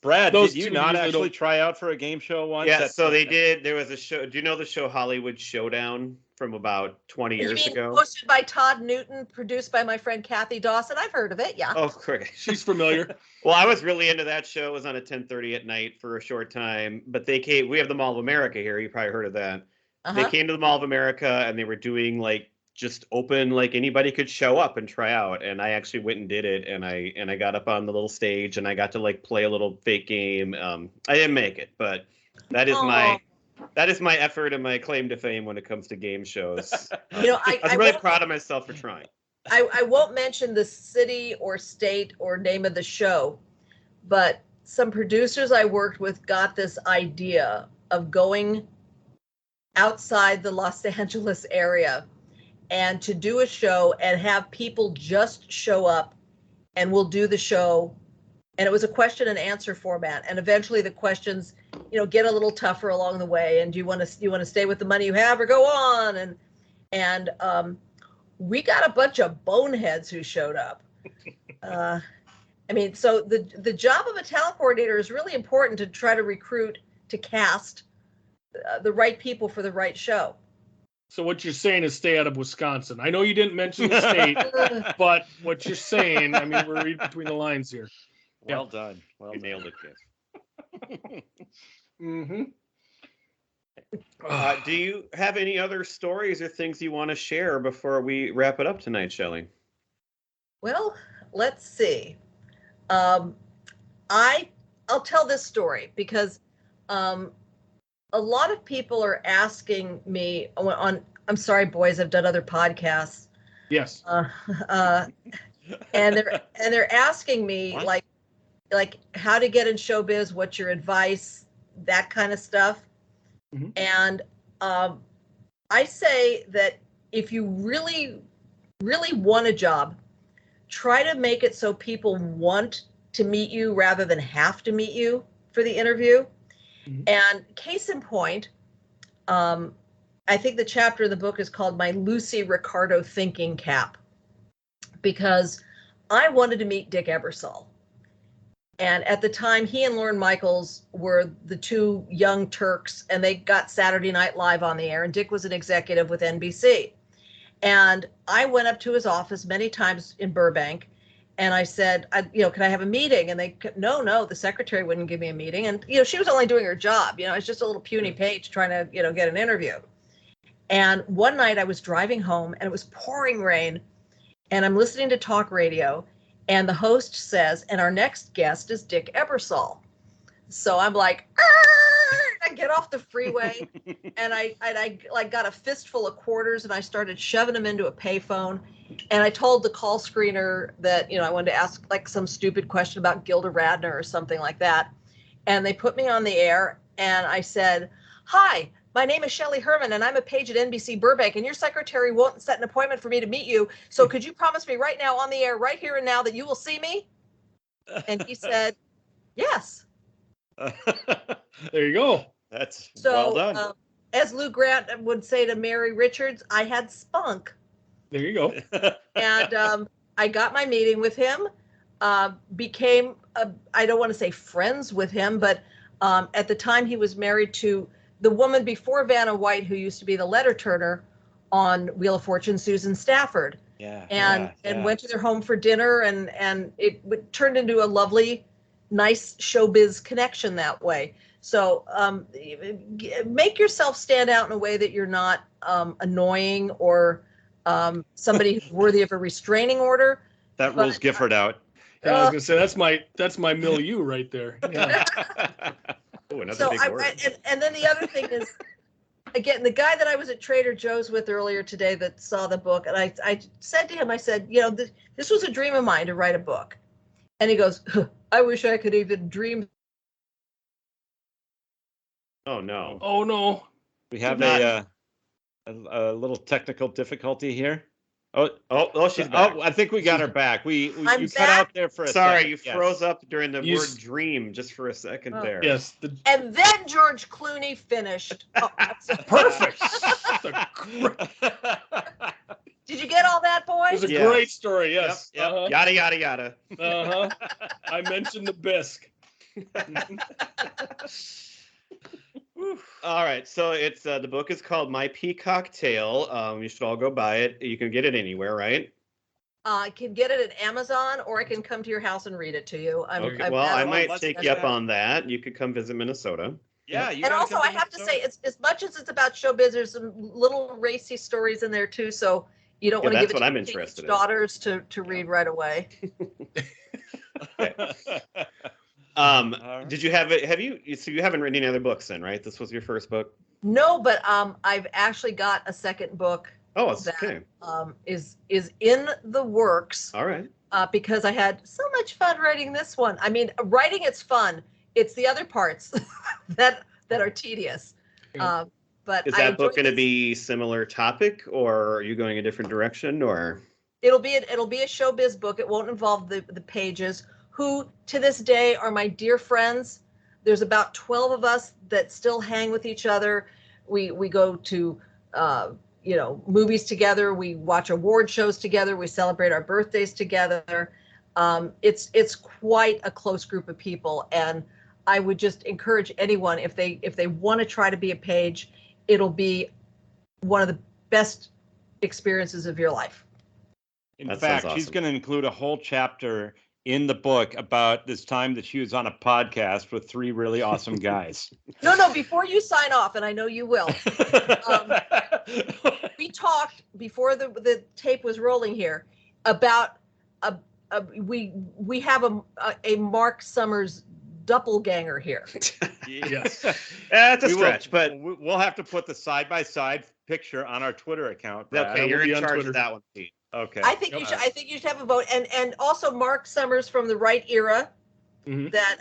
Brad, did you not actually try out for a game show once? Yes, so they did. There was a show. Do you know the show Hollywood Showdown from about 20 years ago? Hosted by Todd Newton, produced by my friend Kathy Dawson. I've heard of it, yeah. Oh, great. She's familiar. Well, I was really into that show. It was on at 10:30 at night for a short time. But they came. We have the Mall of America here. You probably heard of that. They came to the Mall of America and they were doing like just open, like anybody could show up and try out. And I actually went and did it. And I got up on the little stage and I got to like play a little fake game. I didn't make it, but that is That is my effort and my claim to fame when it comes to game shows. I I'm really won't- proud of myself for trying. I won't mention the city or state or name of the show, but some producers I worked with got this idea of going outside the Los Angeles area and to do a show and have people just show up and we'll do the show. And it was a question and answer format. And eventually the questions, get a little tougher along the way. And do you want to stay with the money you have or go on? And we got a bunch of boneheads who showed up. So the job of a talent coordinator is really important to try to recruit, to cast the right people for the right show. So what you're saying is stay out of Wisconsin. I know you didn't mention the state, but what you're saying, we're reading between the lines here. Well done. Well, Nailed it, Jeff. Mm-hmm. Do you have any other stories or things you want to share before we wrap it up tonight, Shelley? Well, let's see. I'll tell this story because a lot of people are asking me I'm sorry, boys, I've done other podcasts. Yes. And they're asking me like how to get in showbiz, what's your advice, that kind of stuff. Mm-hmm. And I say that if you really, really want a job, try to make it so people want to meet you rather than have to meet you for the interview. Mm-hmm. And case in point, I think the chapter in the book is called My Lucy Ricardo Thinking Cap, because I wanted to meet Dick Ebersol. And at the time, he and Lorne Michaels were the two young Turks, and they got Saturday Night Live on the air, and Dick was an executive with NBC. And I went up to his office many times in Burbank, and I said, can I have a meeting? And they, no, the secretary wouldn't give me a meeting. And, she was only doing her job. It's just a little puny page trying to, get an interview. And one night I was driving home and it was pouring rain and I'm listening to talk radio and the host says, and our next guest is Dick Ebersol. So I'm like, I get off the freeway and I got a fistful of quarters and I started shoving them into a payphone. And I told the call screener that, I wanted to ask like some stupid question about Gilda Radner or something like that. And they put me on the air and I said, hi, my name is Shelley Herman and I'm a page at NBC Burbank and your secretary won't set an appointment for me to meet you. So could you promise me right now on the air, right here and now, that you will see me? And he said, yes. There you go. That's so, well done. As Lou Grant would say to Mary Richards, I had spunk. There you go. And I got my meeting with him, became, I don't want to say friends with him, but at the time he was married to the woman before Vanna White, who used to be the letter turner on Wheel of Fortune, Susan Stafford. And went to their home for dinner, and it turned into a lovely, nice showbiz connection that way. So make yourself stand out in a way that you're not annoying or somebody who's worthy of a restraining order. That rules Gifford out. I was gonna say that's my milieu right there. Yeah. Ooh, another big word. And then the other thing is, again, the guy that I was at Trader Joe's with earlier today that saw the book, and I said to him, I said, this was a dream of mine to write a book. And he goes, I wish I could even dream. Oh, no. Oh, no. We have a little technical difficulty here. Oh, she's back. I think we got her back. You back. cut out there for a Sorry, second. you froze up during the word dream just for a second there. Yes. And then George Clooney finished. Oh, perfect. Did you get all that, boys? It was a great story, yes. Yep. Uh-huh. Yada, yada, yada. Uh-huh. I mentioned the bisque. All right, so it's the book is called My Peacock Tale. You should all go buy it. You can get it anywhere, right? I can get it at Amazon, or I can come to your house and read it to you. Okay. Well, I might take you up on that. You could come visit Minnesota. Yeah, and also I have to say, it's as much as it's about showbiz, there's some little racy stories in there too. So you don't want to give it to your daughters to read right away. Did you have it? Have you? So you haven't written any other books then, right? This was your first book. No, but I've actually got a second book. Oh, it's okay. Is in the works. All right. Because I had so much fun writing this one. I mean, writing it's fun. It's the other parts that are tedious. Yeah. But is that book going to be similar topic, or are you going a different direction, or? It'll be a showbiz book. It won't involve the pages, who to this day are my dear friends. There's about 12 of us that still hang with each other. We go to movies together. We watch award shows together. We celebrate our birthdays together. It's quite a close group of people, and I would just encourage anyone, if they want to try to be a page, it'll be one of the best experiences of your life. In fact, awesome. She's going to include a whole chapter in the book about this time that she was on a podcast with 3 really awesome guys. No, before you sign off, and I know you will. We talked before the tape was rolling here about we have a Mark Summers doppelganger here. Yes. That's a stretch, but we'll have to put the side-by-side picture on our Twitter account. Brad. Okay, you're in charge of that one, Pete. Okay. I think you should have a vote, and also Mark Summers from the right era. Mm-hmm. That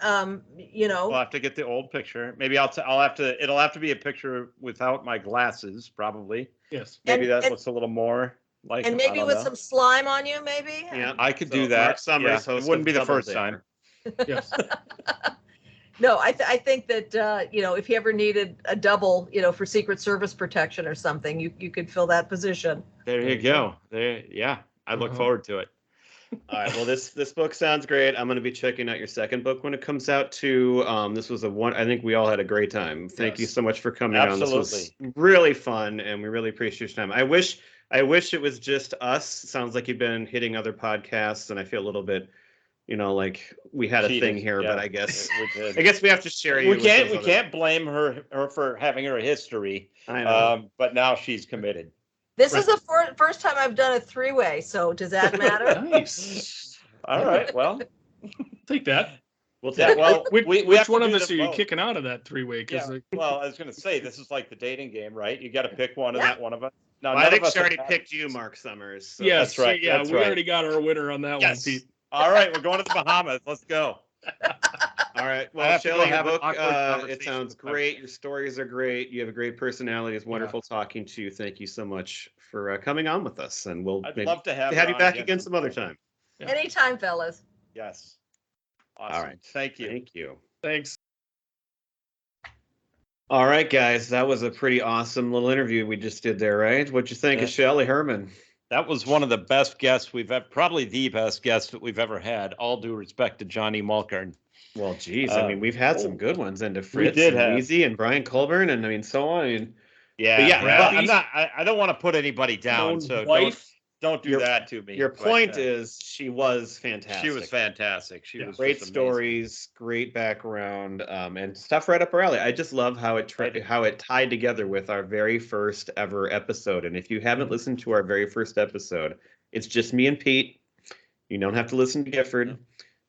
We'll have to get the old picture. Maybe I'll have to. It'll have to be a picture without my glasses, probably. Yes. Maybe that looks a little more like. And maybe with some slime on you, maybe. Yeah, I could do that. Mark Summers, it wouldn't be the first time. Yes. No, I think that if he ever needed a double, for Secret Service protection or something, you could fill that position. There you go. Yeah, I look forward to it. All right. Well, this book sounds great. I'm going to be checking out your second book when it comes out too. This was I think we all had a great time. Thank you so much for coming on. This was really fun, and we really appreciate your time. I wish it was just us. Sounds like you've been hitting other podcasts, and I feel a little bit, like we had a thing here, but I guess I guess we have to share you. We can't blame her for having her history. I know. But now she's committed. This is the first time I've done a 3-way, so does that matter? Nice. All right, well. Take that. We'll take well, which one of us are you kicking out of that 3-way? Well, I was going to say, this is like the dating game, right? You got to pick one, and that one of us. No, I think she already picked you, Mark Summers. So. Yes, that's right. Yeah, we already got our winner on that one, Pete. All right, we're going to the Bahamas. Let's go. All right. Well, Shelley, your book, it sounds great. Your stories are great. You have a great personality. It's wonderful talking to you. Thank you so much for coming on with us. And I'd love to have you back again some other time. Yeah. Anytime, fellas. Yes. Awesome. All right. Thank you. Thank you. Thanks. All right, guys. That was a pretty awesome little interview we just did there, right? What'd you think of Shelley Herman? That was one of the best guests we've ever, probably the best guest that we've ever had. All due respect to Johnny Mulcairn. Well, geez, I mean, we've had some good ones, and to Fritz and Weezy and Brian Colburn, and I mean, so on. I mean, I don't want to put anybody down, so don't do that to me. Your point is, she was fantastic. She was fantastic. She was great stories, great background, and stuff right up her alley. I just love how it tied together with our very first ever episode. And if you haven't listened to our very first episode, it's just me and Pete. You don't have to listen to Gifford.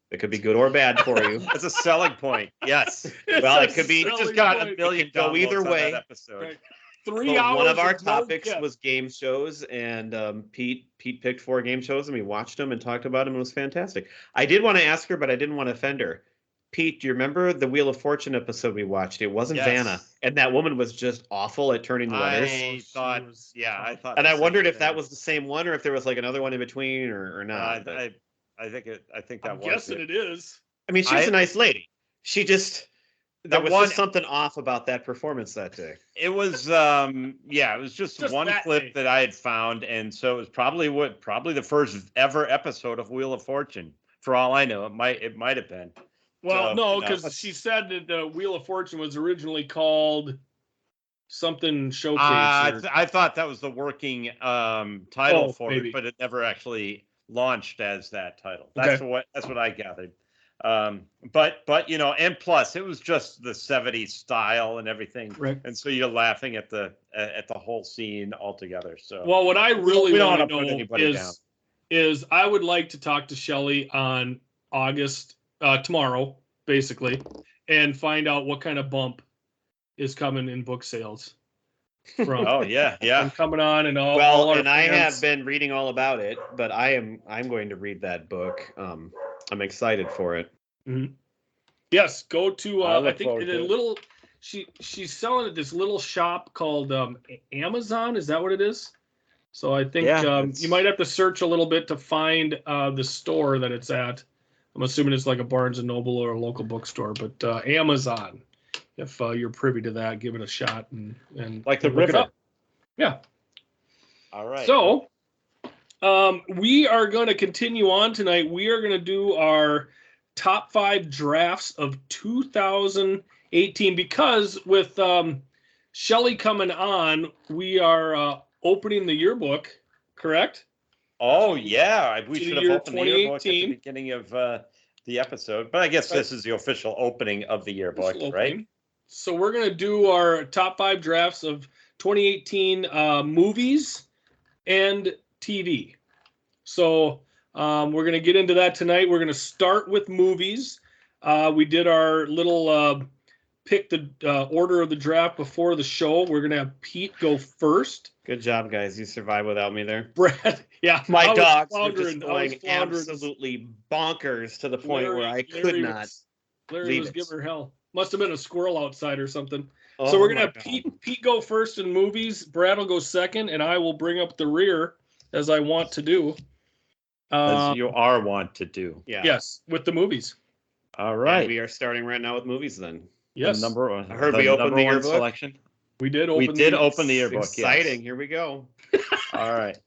It could be good or bad for you. That's a selling point. Yes. Well, it could be. It just got a million go either way. Episode. Right. 3 hours. One of our topics was game shows, and Pete picked 4 game shows, and we watched them and talked about them. It was fantastic. I did want to ask her, but I didn't want to offend her. Pete, do you remember the Wheel of Fortune episode we watched? It wasn't Vanna, and that woman was just awful at turning the letters. I thought. And I wondered if that was the same one, or if there was like another one in between, or not. I think that I'm guessing it is. I mean, she's a nice lady. She just. There was just something off about that performance that day. It was, it was just one clip that I had found, and so it was probably the first ever episode of Wheel of Fortune. For all I know, it might have been. Well, no, because she said that the Wheel of Fortune was originally called something Showcase. I thought that was the working title for it, but it never actually launched as that title. That's what I gathered. But and plus it was just the 70s style and everything, right? And so you're laughing at the whole scene altogether. So what I really want to know is I would like to talk to Shelley on August tomorrow, basically, and find out what kind of bump is coming in book sales. From, Oh yeah, from coming on and all. Well, all our and I fans. have been reading all about it, but I'm going to read that book. I'm excited for it. Mhm. Yes, go to I I look think forward the to it. little she's selling at this little shop called Amazon. Is that what it is? So I think Yeah, you might have to search a little bit to find the store that it's at. I'm assuming it's like a Barnes and Noble or a local bookstore, but Amazon. If you're privy to that, give it a shot and like the and look it river. up. Yeah. All right. So we are going to continue on tonight. We are going to do our top 5 drafts of 2018 because with Shelley coming on, we are opening the yearbook, correct? Oh yeah, we to should the have year opened the yearbook at the 2018. beginning of the episode, but I guess this is the official opening of the yearbook, Official right? opening. So we're going to do our top 5 drafts of 2018 movies and TV. So we're going to get into that tonight. We're going to start with movies. We did our little pick the order of the draft before the show. We're going to have Pete go first. Good job, guys. You survived without me there. Brad, yeah. My I was dogs were floundering. just I was going floundering. absolutely bonkers to the point where I could Larry not. Larry leave was it. giving her hell. Must have been a squirrel outside or something. Oh, So we're gonna my have God. Pete go first in movies. Brad will go second, and I will bring up the rear as I want to do. As you are want to do. Yeah. Yes, with the movies. All And right. we are starting right now with movies then. Yes, I heard we opened the yearbook. selection. we did. We Open did the, open the yearbook. Exciting. Here we go. Yes. All right.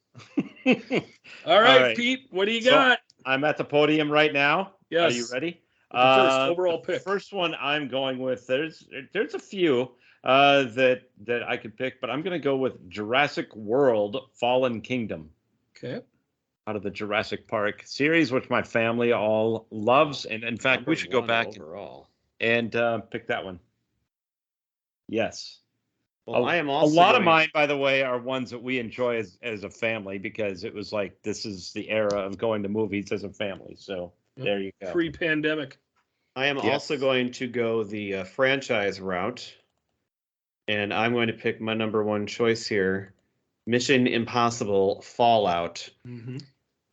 All right, right. Pete. What do you So- got? I'm at the podium right now. Yes. Are you ready? With the first overall the pick. First one I'm going with. There's a few that I could pick, but I'm going to go with Jurassic World: Fallen Kingdom. Okay. Out of the Jurassic Park series, which my family all loves, and in fact, we should go back overall. and pick that one. Yes. Well, I am also a lot of going- mine, by the way, are ones that we enjoy as a family because it was like this is the era of going to movies as a family. So Yep. there you go. Pre-pandemic. I am also going to go the franchise route, and I'm going to pick my number one choice here, Mission Impossible Fallout, Mm-hmm.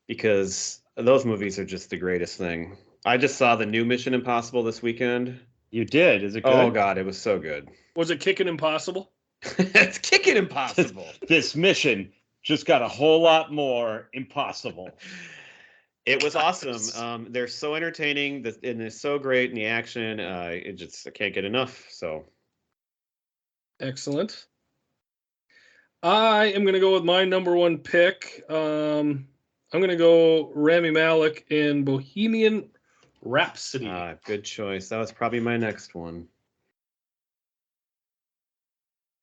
because those movies are just the greatest thing. I just saw the new Mission Impossible this weekend. You did? Is it good? Oh God, it was so good. Was it Kicking Impossible? It's kicking impossible. This mission just got a whole lot more impossible. It was awesome. They're so entertaining, and it's so great in the action. I can't get enough. So Excellent. I am going to go with my number one pick. I'm going to go Rami Malek in Bohemian Rhapsody. good choice. That was probably my next one.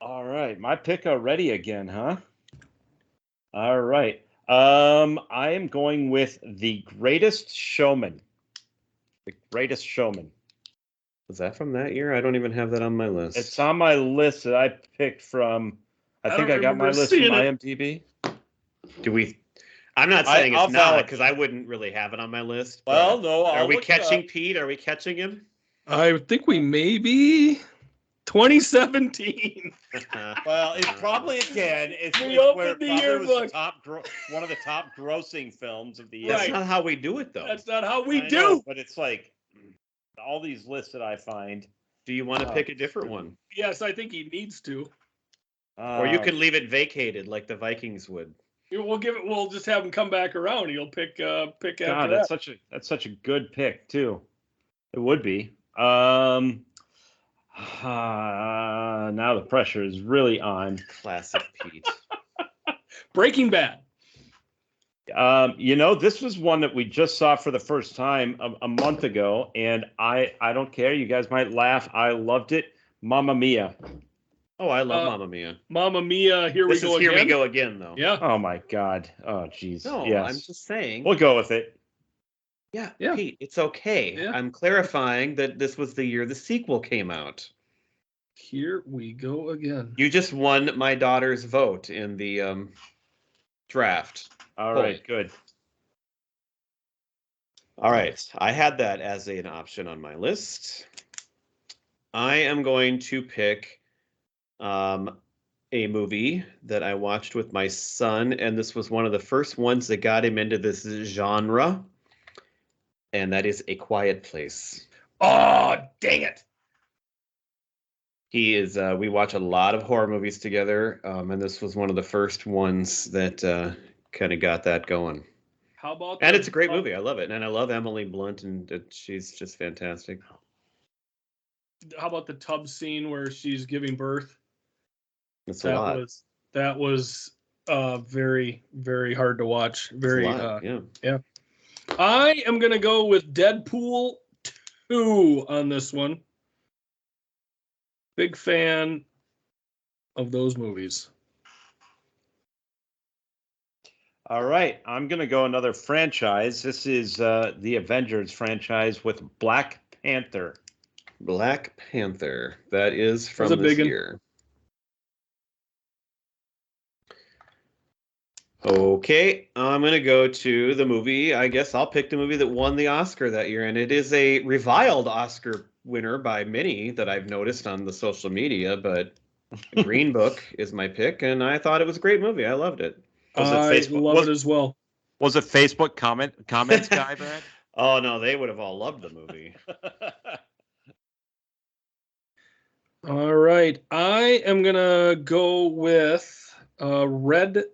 All right, my pick already again, huh? All right. I am going with The Greatest Showman. The Greatest Showman. Was that from that year? I don't even have that on my list. It's on my list that I picked from. I think don't I got my remember list from seeing it. IMDb. Do we? I'm not saying I'll it's not vouch. because I wouldn't really have it on my list. but Well, no. are I'll we look it up. catching Pete? Are we catching him? I think we may be 2017. Well, it's probably again. It's, We it's opened where it the probably was yearbook. the one of the top grossing films of the year. That's Right. not how we do it, though. That's not how we I do. know, but it's like all these lists that I find. Do you want to pick a different one, Yes, I think he needs to. or you can leave it vacated like the Vikings would? We'll give it. We'll just have him come back around. He'll pick after God, that. that's such a good pick too. It would be. Now the pressure is really on. Classic Pete. Breaking Bad. This was one that we just saw for the first time a month ago, and I don't care. You guys might laugh. I loved it. Mamma Mia. Oh, I love Mamma Mia. Mamma Mia. Here This we is go Here again. We Go Again, though. Yeah. Oh my God. Oh jeez. No, yes. I'm just saying. We'll go with it. Yeah, Yeah. Pete, it's okay. Yeah. I'm clarifying that this was the year the sequel came out. Here we go again. You just won my daughter's vote in the draft. All Cool. right. Good. All right. I had that as an option on my list. I am going to pick a movie that I watched with my son, and this was one of the first ones that got him into this genre, and that is A Quiet Place. Oh, dang it. He is. We watch a lot of horror movies together, and this was one of the first ones that kind of got that going. How about And it's a great movie. I love it, and I love Emily Blunt, and she's just fantastic. How about the tub scene where she's giving birth? It's a lot. That was very, very hard to watch. Very yeah. I am gonna go with Deadpool 2 on this one. Big fan of those movies. All right, I'm going to go another franchise. This is the Avengers franchise with Black Panther. Black Panther. That is from this year. Okay, I'm going to go to the movie. I guess I'll pick the movie that won the Oscar that year, and it is a reviled Oscar winner by many that I've noticed on the social media, but Green Book is my pick, and I thought it was a great movie. I loved it. I love it as well. Was it Facebook comments guy, Brad? Oh, no, they would have all loved the movie. All right, I am going to go with Red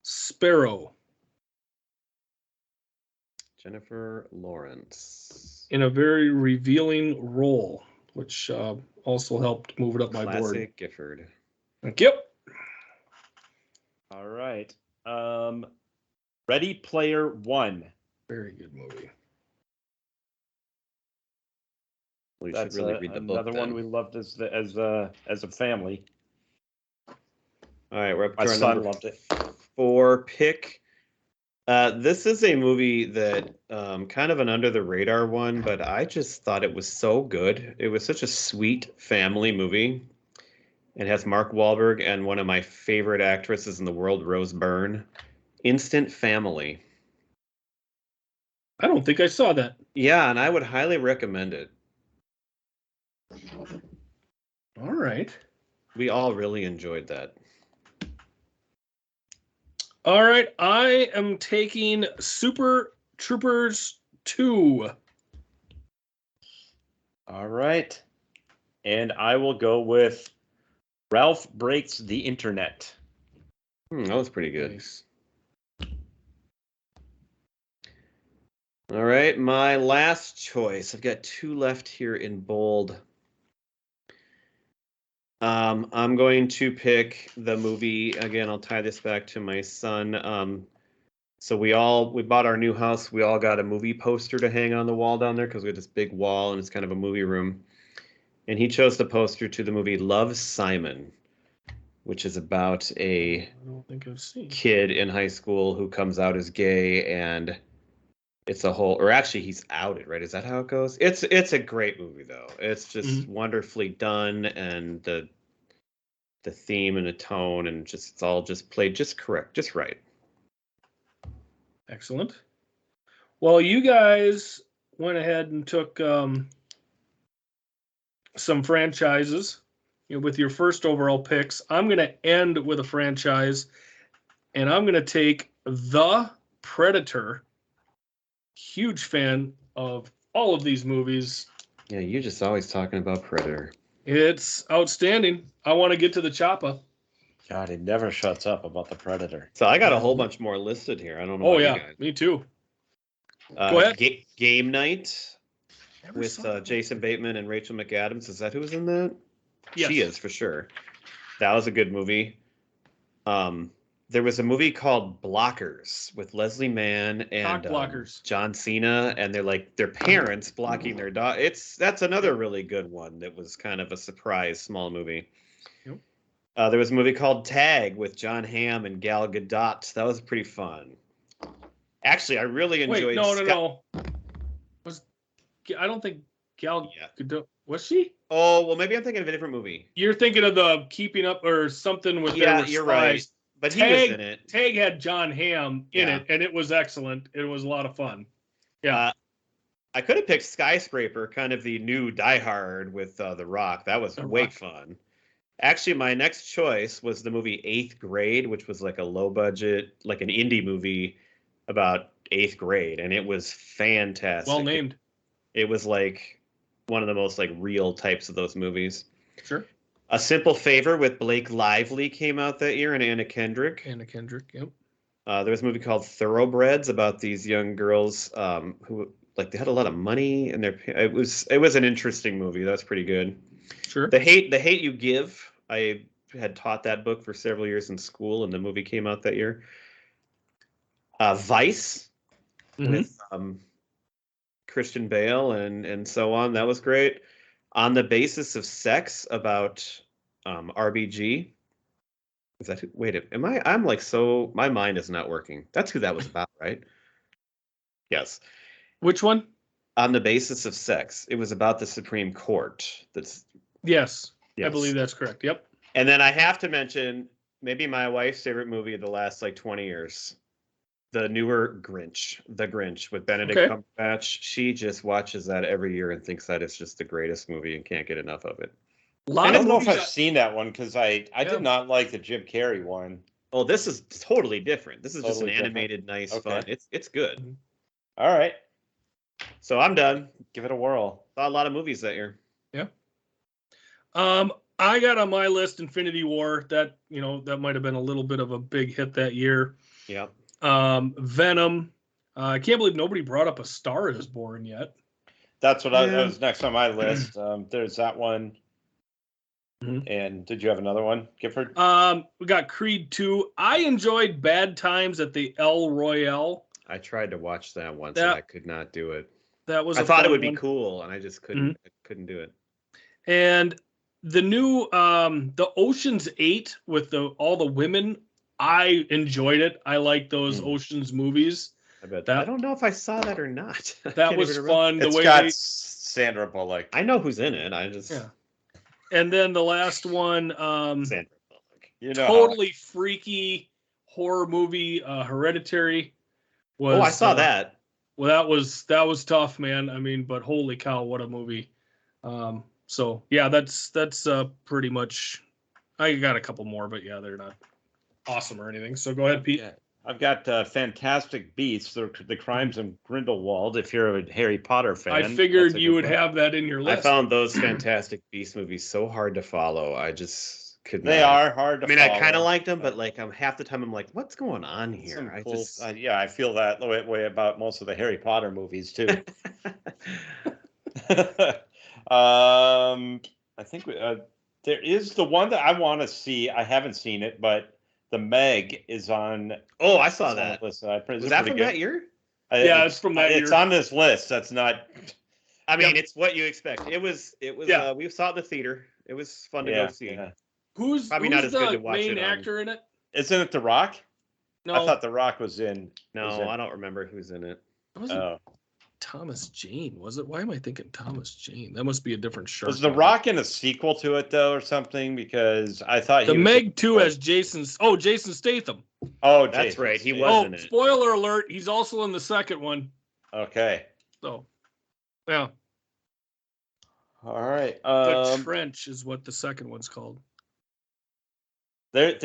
Sparrow. Jennifer Lawrence. In a very revealing role, which also helped move it up my board. Classic Gifford. Thank you. All right. Ready Player One. Very good movie. We That's should really read the book. Another one we loved as a family. All right, we're up to My our son number loved it. 4 pick. This is a movie that kind of an under the radar one, but I just thought it was so good. It was such a sweet family movie. It has Mark Wahlberg and one of my favorite actresses in the world, Rose Byrne. Instant Family. I don't think I saw that. Yeah, and I would highly recommend it. All right. We all really enjoyed that. All right, I am taking Super Troopers 2. All right. And I will go with Ralph Breaks the Internet. That was pretty good. Nice. All right, my last choice. I've got 2 left here in bold. I'm going to pick the movie. Again, I'll tie this back to my son. So we bought our new house. We all got a movie poster to hang on the wall down there because we had this big wall and it's kind of a movie room. And he chose the poster to the movie Love, Simon, which is about a kid in high school who comes out as gay, and it's a whole, or actually he's outed, right? Is that how it goes? It's a great movie though. It's just wonderfully done, and the theme and the tone, and just it's all just played just correct, just right. Excellent. Well, you guys went ahead and took some franchises, with your first overall picks. I'm going to end with a franchise, and I'm going to take The Predator. Huge fan of all of these movies. Yeah, you're just always talking about Predator. It's outstanding. I want to get to the chopper. God, he never shuts up about the Predator. So I got a whole bunch more listed here. I don't know. Oh, yeah, me too. Go ahead. Game Night with Jason Bateman and Rachel McAdams. Is that who's in that? Yes. She is, for sure. That was a good movie. There was a movie called Blockers with Leslie Mann and John Cena, and they're parents blocking their dog. That's another really good one that was kind of a surprise small movie. Yep. There was a movie called Tag with John Hamm and Gal Gadot. That was pretty fun. Actually, I really enjoyed. No. I don't think Gal Gadot was she? Oh, well, maybe I'm thinking of a different movie. You're thinking of the Keeping Up or something with you're right. But he was in it. Tag had John Hamm in it, and it was excellent. It was a lot of fun. Yeah. I could have picked Skyscraper, kind of the new Die Hard with The Rock. That was The way Rock. fun. Actually, my next choice was the movie Eighth Grade, which was like a low budget, like an indie movie about eighth grade, and it was fantastic. Well named. It was like one of the most like real types of those movies. Sure. A Simple Favor with Blake Lively came out that year, and Anna Kendrick. Anna Kendrick. Yep. There was a movie called Thoroughbreds about these young girls who like they had a lot of money, and it was an interesting movie. That's pretty good. Sure. The Hate You Give. I had taught that book for several years in school, and the movie came out that year. Vice with Christian Bale and so on. That was great. On the Basis of Sex about RBG. Is that wait? I'm like so my mind is not working. That's who that was about, right? Yes. Which one? On the Basis of Sex. It was about the Supreme Court. Yes. I Yes. believe that's correct. Yep. And then I have to mention maybe my wife's favorite movie of the last like 20 years. The newer Grinch, The Grinch with Benedict Cumberbatch. She just watches that every year and thinks that it's just the greatest movie and can't get enough of it. I don't know if I've seen that one because I did not like the Jim Carrey one. Oh, this is totally different. This is just an Totally different. animated, nice fun. It's good. All right. So I'm done. Give it a whirl. Saw a lot of movies that year. Yeah. I got on my list Infinity War. That might have been a little bit of a big hit that year. Yeah. Venom. I can't believe nobody brought up A Star Is Born yet. That's what that was next on my list. There's that one. Mm-hmm. And did you have another one, Gifford? We got Creed 2. I enjoyed Bad Times at the El Royale. I tried to watch that once and I could not do it. That was I thought it would be cool and I just couldn't do it. And the new the Ocean's 8 with all the women, I enjoyed it. I like those Ocean's movies. I bet I don't know if I saw that or not. That was fun. It's got Sandra Bullock. I know who's in it. I just And then the last one, Sandra Bullock. Totally freaky horror movie, Hereditary. I saw that. Well, that was tough, man. I mean, but holy cow, what a movie. So yeah, that's pretty much. I got a couple more, but yeah, they're not awesome or anything. So go ahead, Pete. Yeah. I've got Fantastic Beasts, the Crimes of Grindelwald. If you're a Harry Potter fan, I figured you would have that in your list. I found those Fantastic Beasts movies so hard to follow. I just could not. They are hard to follow. I kind of liked them, but like half the time I'm like, what's going on here? I feel that way about most of the Harry Potter movies too. I think there is the one that I want to see. I haven't seen it, but The Meg is on. Oh, I saw that. Was that from that year? Yeah, it's from that year. It's on this list. That's not. I mean, it's what you expect. It was. Yeah. We saw it in the theater. It was fun to go see. Yeah. Who's not as good to watch main actor in it? Isn't it The Rock? No, I thought The Rock was in. No, I don't remember who's in it. Thomas Jane, was it? Why am I thinking Thomas Jane? That must be a different show. Was The Rock in a sequel to it though, or something? Because I thought The Meg 2 as Jason Statham. Oh, that's right. He was in it. Spoiler alert! He's also in the second one. Okay. So, yeah. All right. The Trench is what the second one's called. There's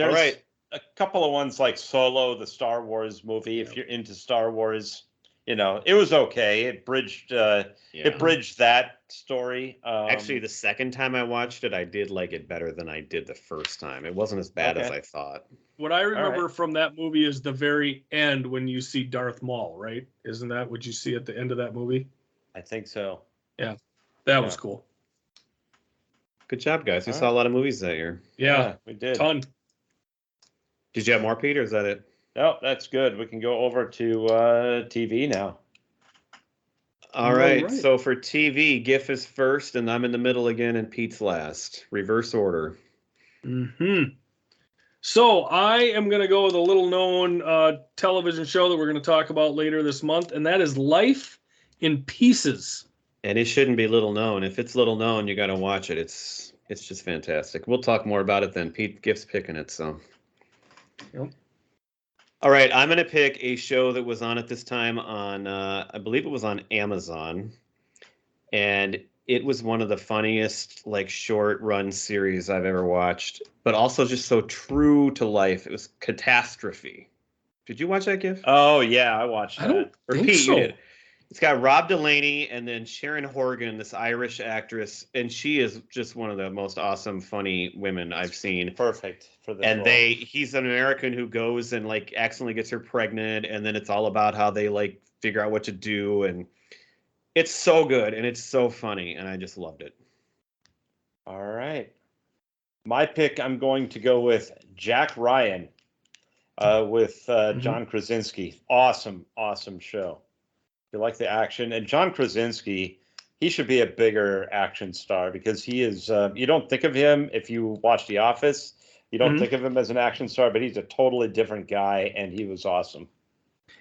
a couple of ones like Solo, the Star Wars movie. If you're into Star Wars. It was okay. It bridged that story. Actually, the second time I watched it, I did like it better than I did the first time. It wasn't as bad as I thought. What I remember from that movie is the very end when you see Darth Maul, right? Isn't that what you see at the end of that movie? I think so. Yeah, that was cool. Good job, guys. We saw a lot of movies that year. Yeah, we did. Ton. Did you have more, Pete, or is that it? No, that's good. We can go over to TV now. All right. So for TV, GIF is first, and I'm in the middle again, and Pete's last. Reverse order. So I am going to go with a little-known television show that we're going to talk about later this month, and that is Life in Pieces. And it shouldn't be little known. If it's little known, you got to watch it. It's just fantastic. We'll talk more about it then. Pete GIF's picking it, so. Yep. All right, I'm going to pick a show that was on at this time on, I believe it was on Amazon. and it was one of the funniest like short run series I've ever watched, but also just so true to life. It was Catastrophe. Did you watch that, GIF? Oh yeah, I watched I that. don't Or think Pete, so. you did. It's got Rob Delaney and then Sharon Horgan, this Irish actress, and she is just one of the most awesome, funny women I've seen. Perfect for this And role. he's an American who goes and like accidentally gets her pregnant, and then it's all about how they like figure out what to do, and it's so good and it's so funny, and I just loved it. All right. My pick, I'm going to go with Jack Ryan with John Krasinski. Awesome, awesome show. If you like the action. And John Krasinski, he should be a bigger action star because he is, you don't think of him if you watch The Office. You don't think of him as an action star, but he's a totally different guy, and he was awesome.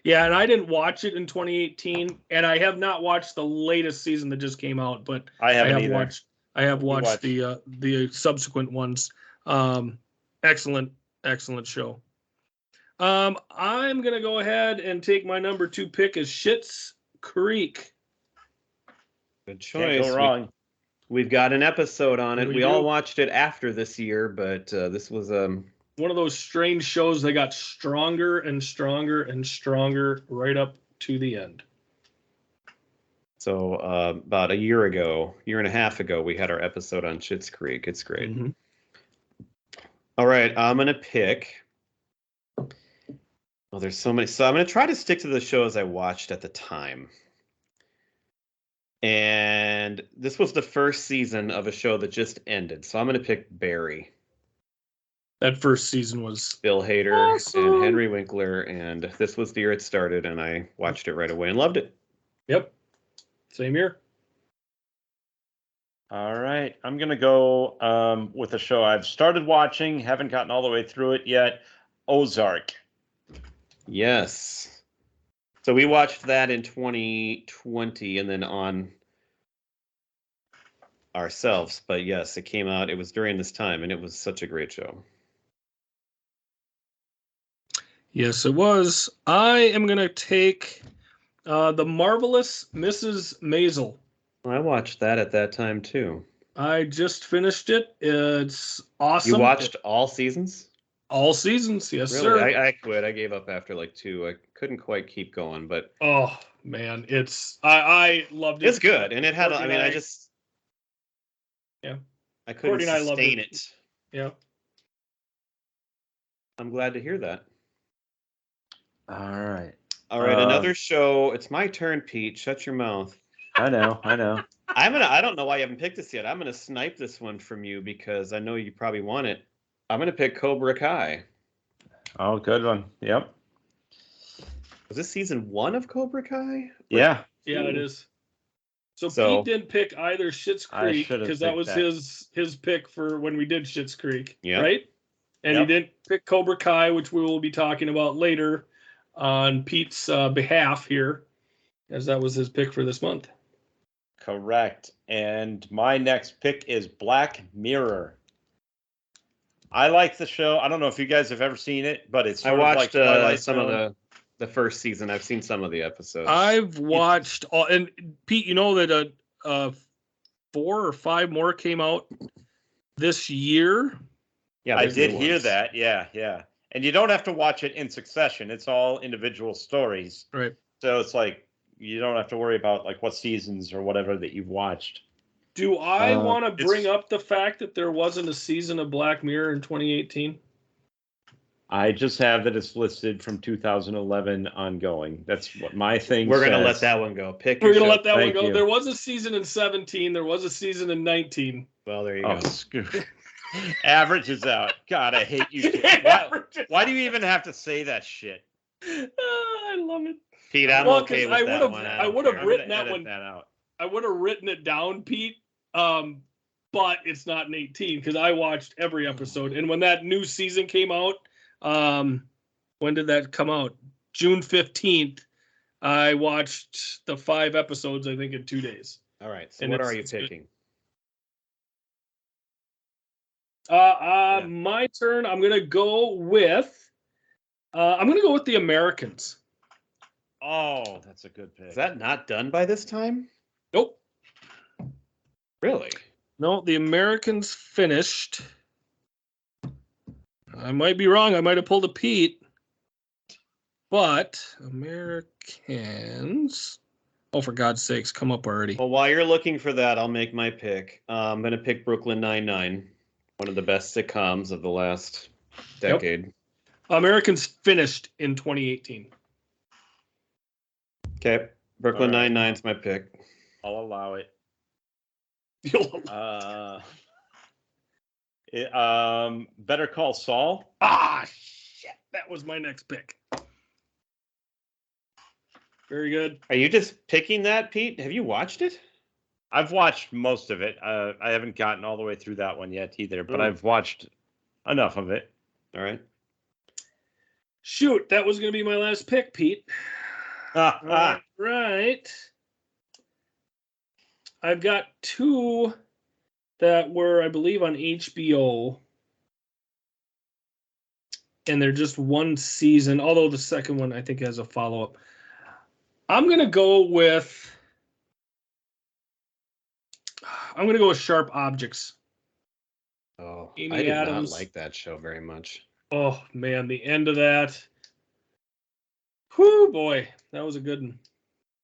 Yeah, and I didn't watch it in 2018, and I have not watched the latest season that just came out, but I haven't have either. watched the subsequent ones. Excellent show. I'm gonna go ahead and take my number 2 pick as Schitt's Creek. Good choice. Can't go wrong. We've got an episode on it. We We do. all watched it after this year, but this was One of those strange shows that got stronger and stronger and stronger right up to the end. so about a year and a half ago, we had our episode on Schitt's Creek. It's great. Mhm. All right, I'm gonna pick. Well, there's so many. So I'm gonna try to stick to the shows I watched at the time. And this was the first season of a show that just ended. So I'm going to pick Barry. That first season was Bill Hader awesome. and Henry Winkler. And this was the year it started, and I watched it right away and loved it. Yep. Same here. All right. I'm going to go with a show I've started watching, haven't gotten all the way through it yet, Ozark. Yes. So we watched that in 2020 and then on ourselves. But yes, it came out. It was during this time, and it was such a great show. Yes, it was. I am going to take The Marvelous Mrs. Maisel. I watched that at that time, too. I just finished it. It's awesome. You watched all seasons? All seasons, yes, Really? sir. I quit. I gave up after like 2. I couldn't quite keep going, but Oh, man. I loved it. it's good. And it had, I mean, I just, Yeah. I couldn't Courtney and I loved sustain it. it. Yeah. I'm glad to hear that. All right. All right, another show. It's my turn, Pete. Shut your mouth. I know. I don't know why you haven't picked this yet. I'm gonna snipe this one from you because I know you probably want it. I'm gonna pick Cobra Kai. Oh, good one. Yep. Was this season 1 of Cobra Kai? Yeah. Yeah, it is. So So- Pete didn't pick either Schitt's I Creek should have because that picked was that. his pick for when we did Schitt's Creek, Yeah. right? And Yep. he didn't pick Cobra Kai, which we will be talking about later on Pete's behalf here, as that was his pick for this month. Correct. And my next pick is Black Mirror. I like the show. I don't know if you guys have ever seen it, but it's I sort of watched like Twilight some Zone. of the first season. I've seen some of the episodes. I've watched all, and Pete, you know that 4 or 5 more came out this year. Yeah, I there's did new hear ones. that. Yeah. And you don't have to watch it in succession. It's all individual stories. Right. So it's like you don't have to worry about like what seasons or whatever that you've watched. Do I want to it's- bring up the fact that there wasn't a season of Black Mirror in 2018? I just have that it's listed from 2011 ongoing. That's what my thing We're gonna says. let that one go. Pick We're your gonna show. let that one Thank go. you. There was a season in 17. There was a season in 19. Well, there you Oh, go. screw. Averages out. God, I hate you. Why do you even have to say that shit? I love it. Pete, I'm Well, okay 'cause with I that would've- one. I don't would've care. I'm written gonna that edit one. that out. I would have written it down, Pete, but it's not in 18 because I watched every episode. And when that new season came out, when did that come out? June 15th. I watched the 5 episodes, I think, in 2 days. All right. So And what it's- are you it's good. picking? My turn. I'm gonna go with The Americans. Oh, that's a good pick. Is that not done by this time? Nope. Really? No, the Americans finished. I might be wrong. I might have pulled a Pete. But Americans. Oh, for God's sakes, come up already. Well, while you're looking for that, I'll make my pick. I'm going to pick Brooklyn Nine-Nine, one of the best sitcoms of the last decade. Yep. Americans finished in 2018. Okay. Brooklyn All right. Nine-Nine's my pick. I'll allow it. Better Call Saul. Shit. That was my next pick. Very good. Are you just picking that, Pete? Have you watched it? I've watched most of it. I haven't gotten all the way through that one yet either, but I've watched enough of it. All right. Shoot, that was going to be my last pick, Pete. All right. I've got two that were, I believe, on HBO. And they're just one season, although the second one, I think, has a follow-up. I'm going to go with Sharp Objects. Oh, Amy I did Adams. not like that show very much. Oh, man, the end of that. Whew, boy, that was a good one.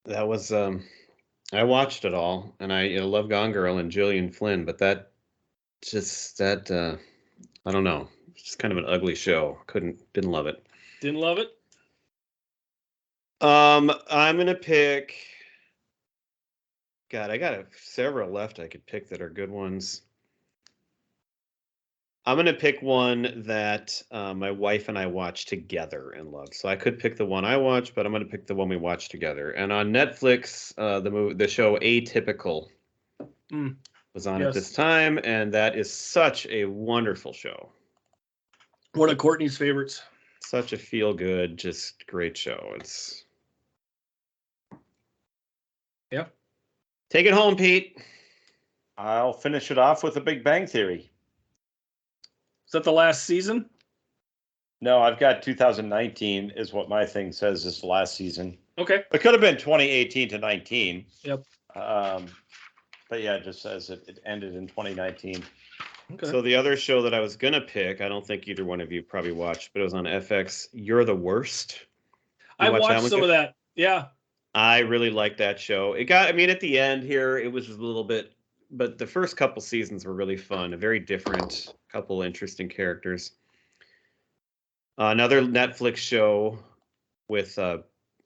That was, I watched it all, and I love Gone Girl and Gillian Flynn, but I don't know. It's just kind of an ugly show. Didn't love it. Didn't love it? I'm going to pick, God, I got several left I could pick that are good ones. I'm going to pick one that my wife and I watched together and loved. So I could pick the one I watched, but I'm going to pick the one we watched together. And on Netflix, the show Atypical was on at this time, and that is such a wonderful show. One of Courtney's favorites. Such a feel-good, just great show. Yeah. Take it home, Pete. I'll finish it off with The Big Bang Theory. Is that the last season? No, I've got 2019 is what my thing says is the last season. Okay. It could have been 2018 to 19. Yep. But yeah, it just says it ended in 2019. Okay. So the other show that I was going to pick, I don't think either one of you probably watched, but it was on FX, You're the Worst. I watched some of that. Yeah. I really liked that show. At the end here, it was a little bit, but the first couple seasons were really fun. A very different, couple interesting characters. Another Netflix show with the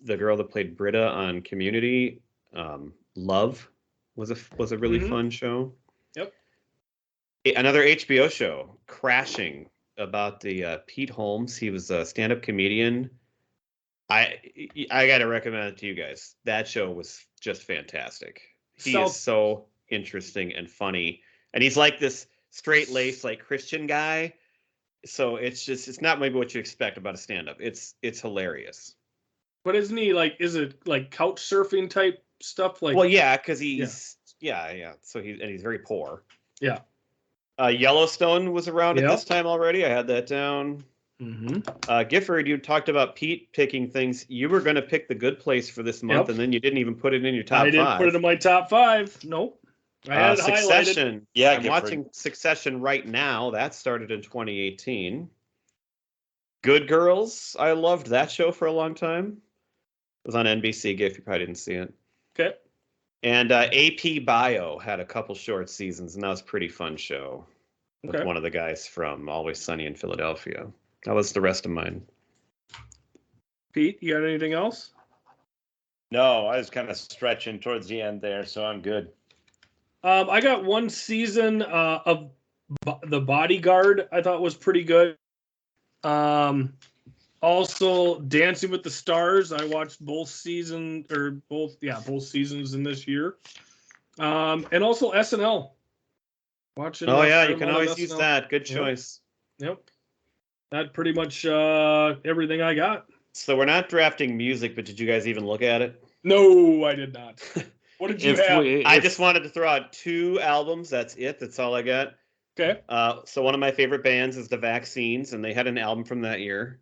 girl that played Britta on Community, Love, was a really fun show. Yep. Another HBO show, Crashing, about the Pete Holmes. He was a stand-up comedian. I got to recommend it to you guys. That show was just fantastic. He is so interesting and funny, and he's like this straight-laced, like Christian guy. So it's not maybe what you expect about a stand-up. It's hilarious. But isn't he is it like couch surfing type stuff? Like, well, yeah, because he's yeah. So he's very poor. Yeah. Yellowstone was around at this time already. I had that down. Mm-hmm. Gifford, you talked about Pete picking things. You were going to pick The Good Place for this month, and then you didn't even put it in your top 5. I didn't put it in my top 5. Nope. I had it Succession. highlighted. Yeah, I'm watching Succession right now. That started in 2018. Good Girls. I loved that show for a long time. It was on NBC. Giff, you probably didn't see it. Okay. And AP Bio had a couple short seasons, and that was a pretty fun show with one of the guys from Always Sunny in Philadelphia. That was the rest of mine. Pete, you got anything else? No, I was kind of stretching towards the end there, so I'm good. I got one season of The Bodyguard. I thought was pretty good. Also, Dancing with the Stars. I watched both seasons in this year. And also SNL. Watching. Oh yeah, you can always use that. Good choice. Yep. That pretty much everything I got. So we're not drafting music, but did you guys even look at it? No, I did not. What did you have? I just wanted to throw out 2 albums. That's it. That's all I got. Okay. So one of my favorite bands is The Vaccines, and they had an album from that year.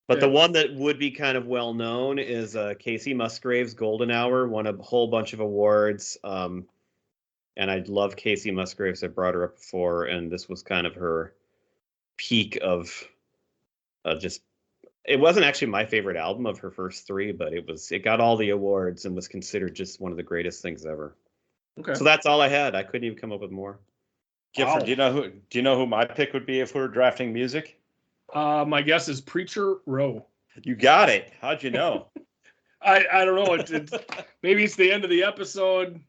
But the one that would be kind of well known is Casey Musgrave's Golden Hour, won a whole bunch of awards. And And I love Casey Musgraves. I brought her up before, and this was kind of her peak of just. It wasn't actually my favorite album of her first three, but it got all the awards and was considered just one of the greatest things ever. Okay. So that's all I had. I couldn't even come up with more. Gifford, Wow. do you know who my pick would be if we were drafting music? My guess is Preacher Row. You got it. How'd you know? I don't know. It's maybe it's the end of the episode.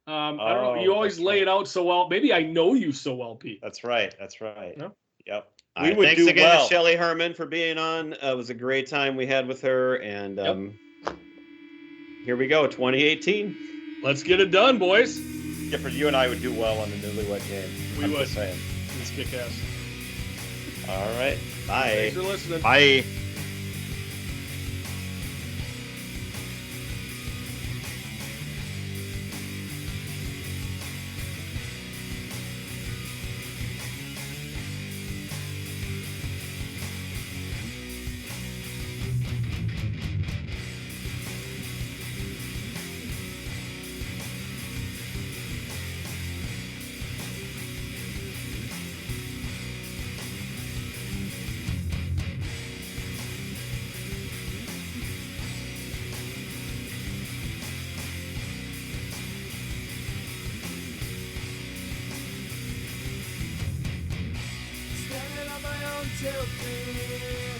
I don't know. You always that's lay right. it out so well. Maybe I know you so well, Pete. That's right. Yeah. Yep. All right, would thanks do again well. to Shelley Herman for being on. It was a great time we had with her, and here we go, 2018. Let's get it done, boys. Gifford, you and I would do well on the Newlywed Game. We I'm would. just saying. Let's kick ass. All right. Bye. Thanks for listening. Bye. Standing on my own till fear.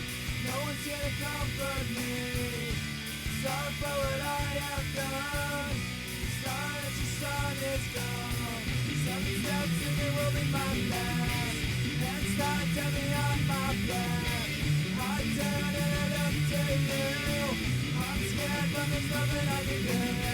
No one's here to comfort me. Sorry for what I have done. Sorry that your son is gone. 7 steps and it will be my last. Hands tied, tell me on my back. I turn and I look to you. I'm scared, but there's nothing I can do.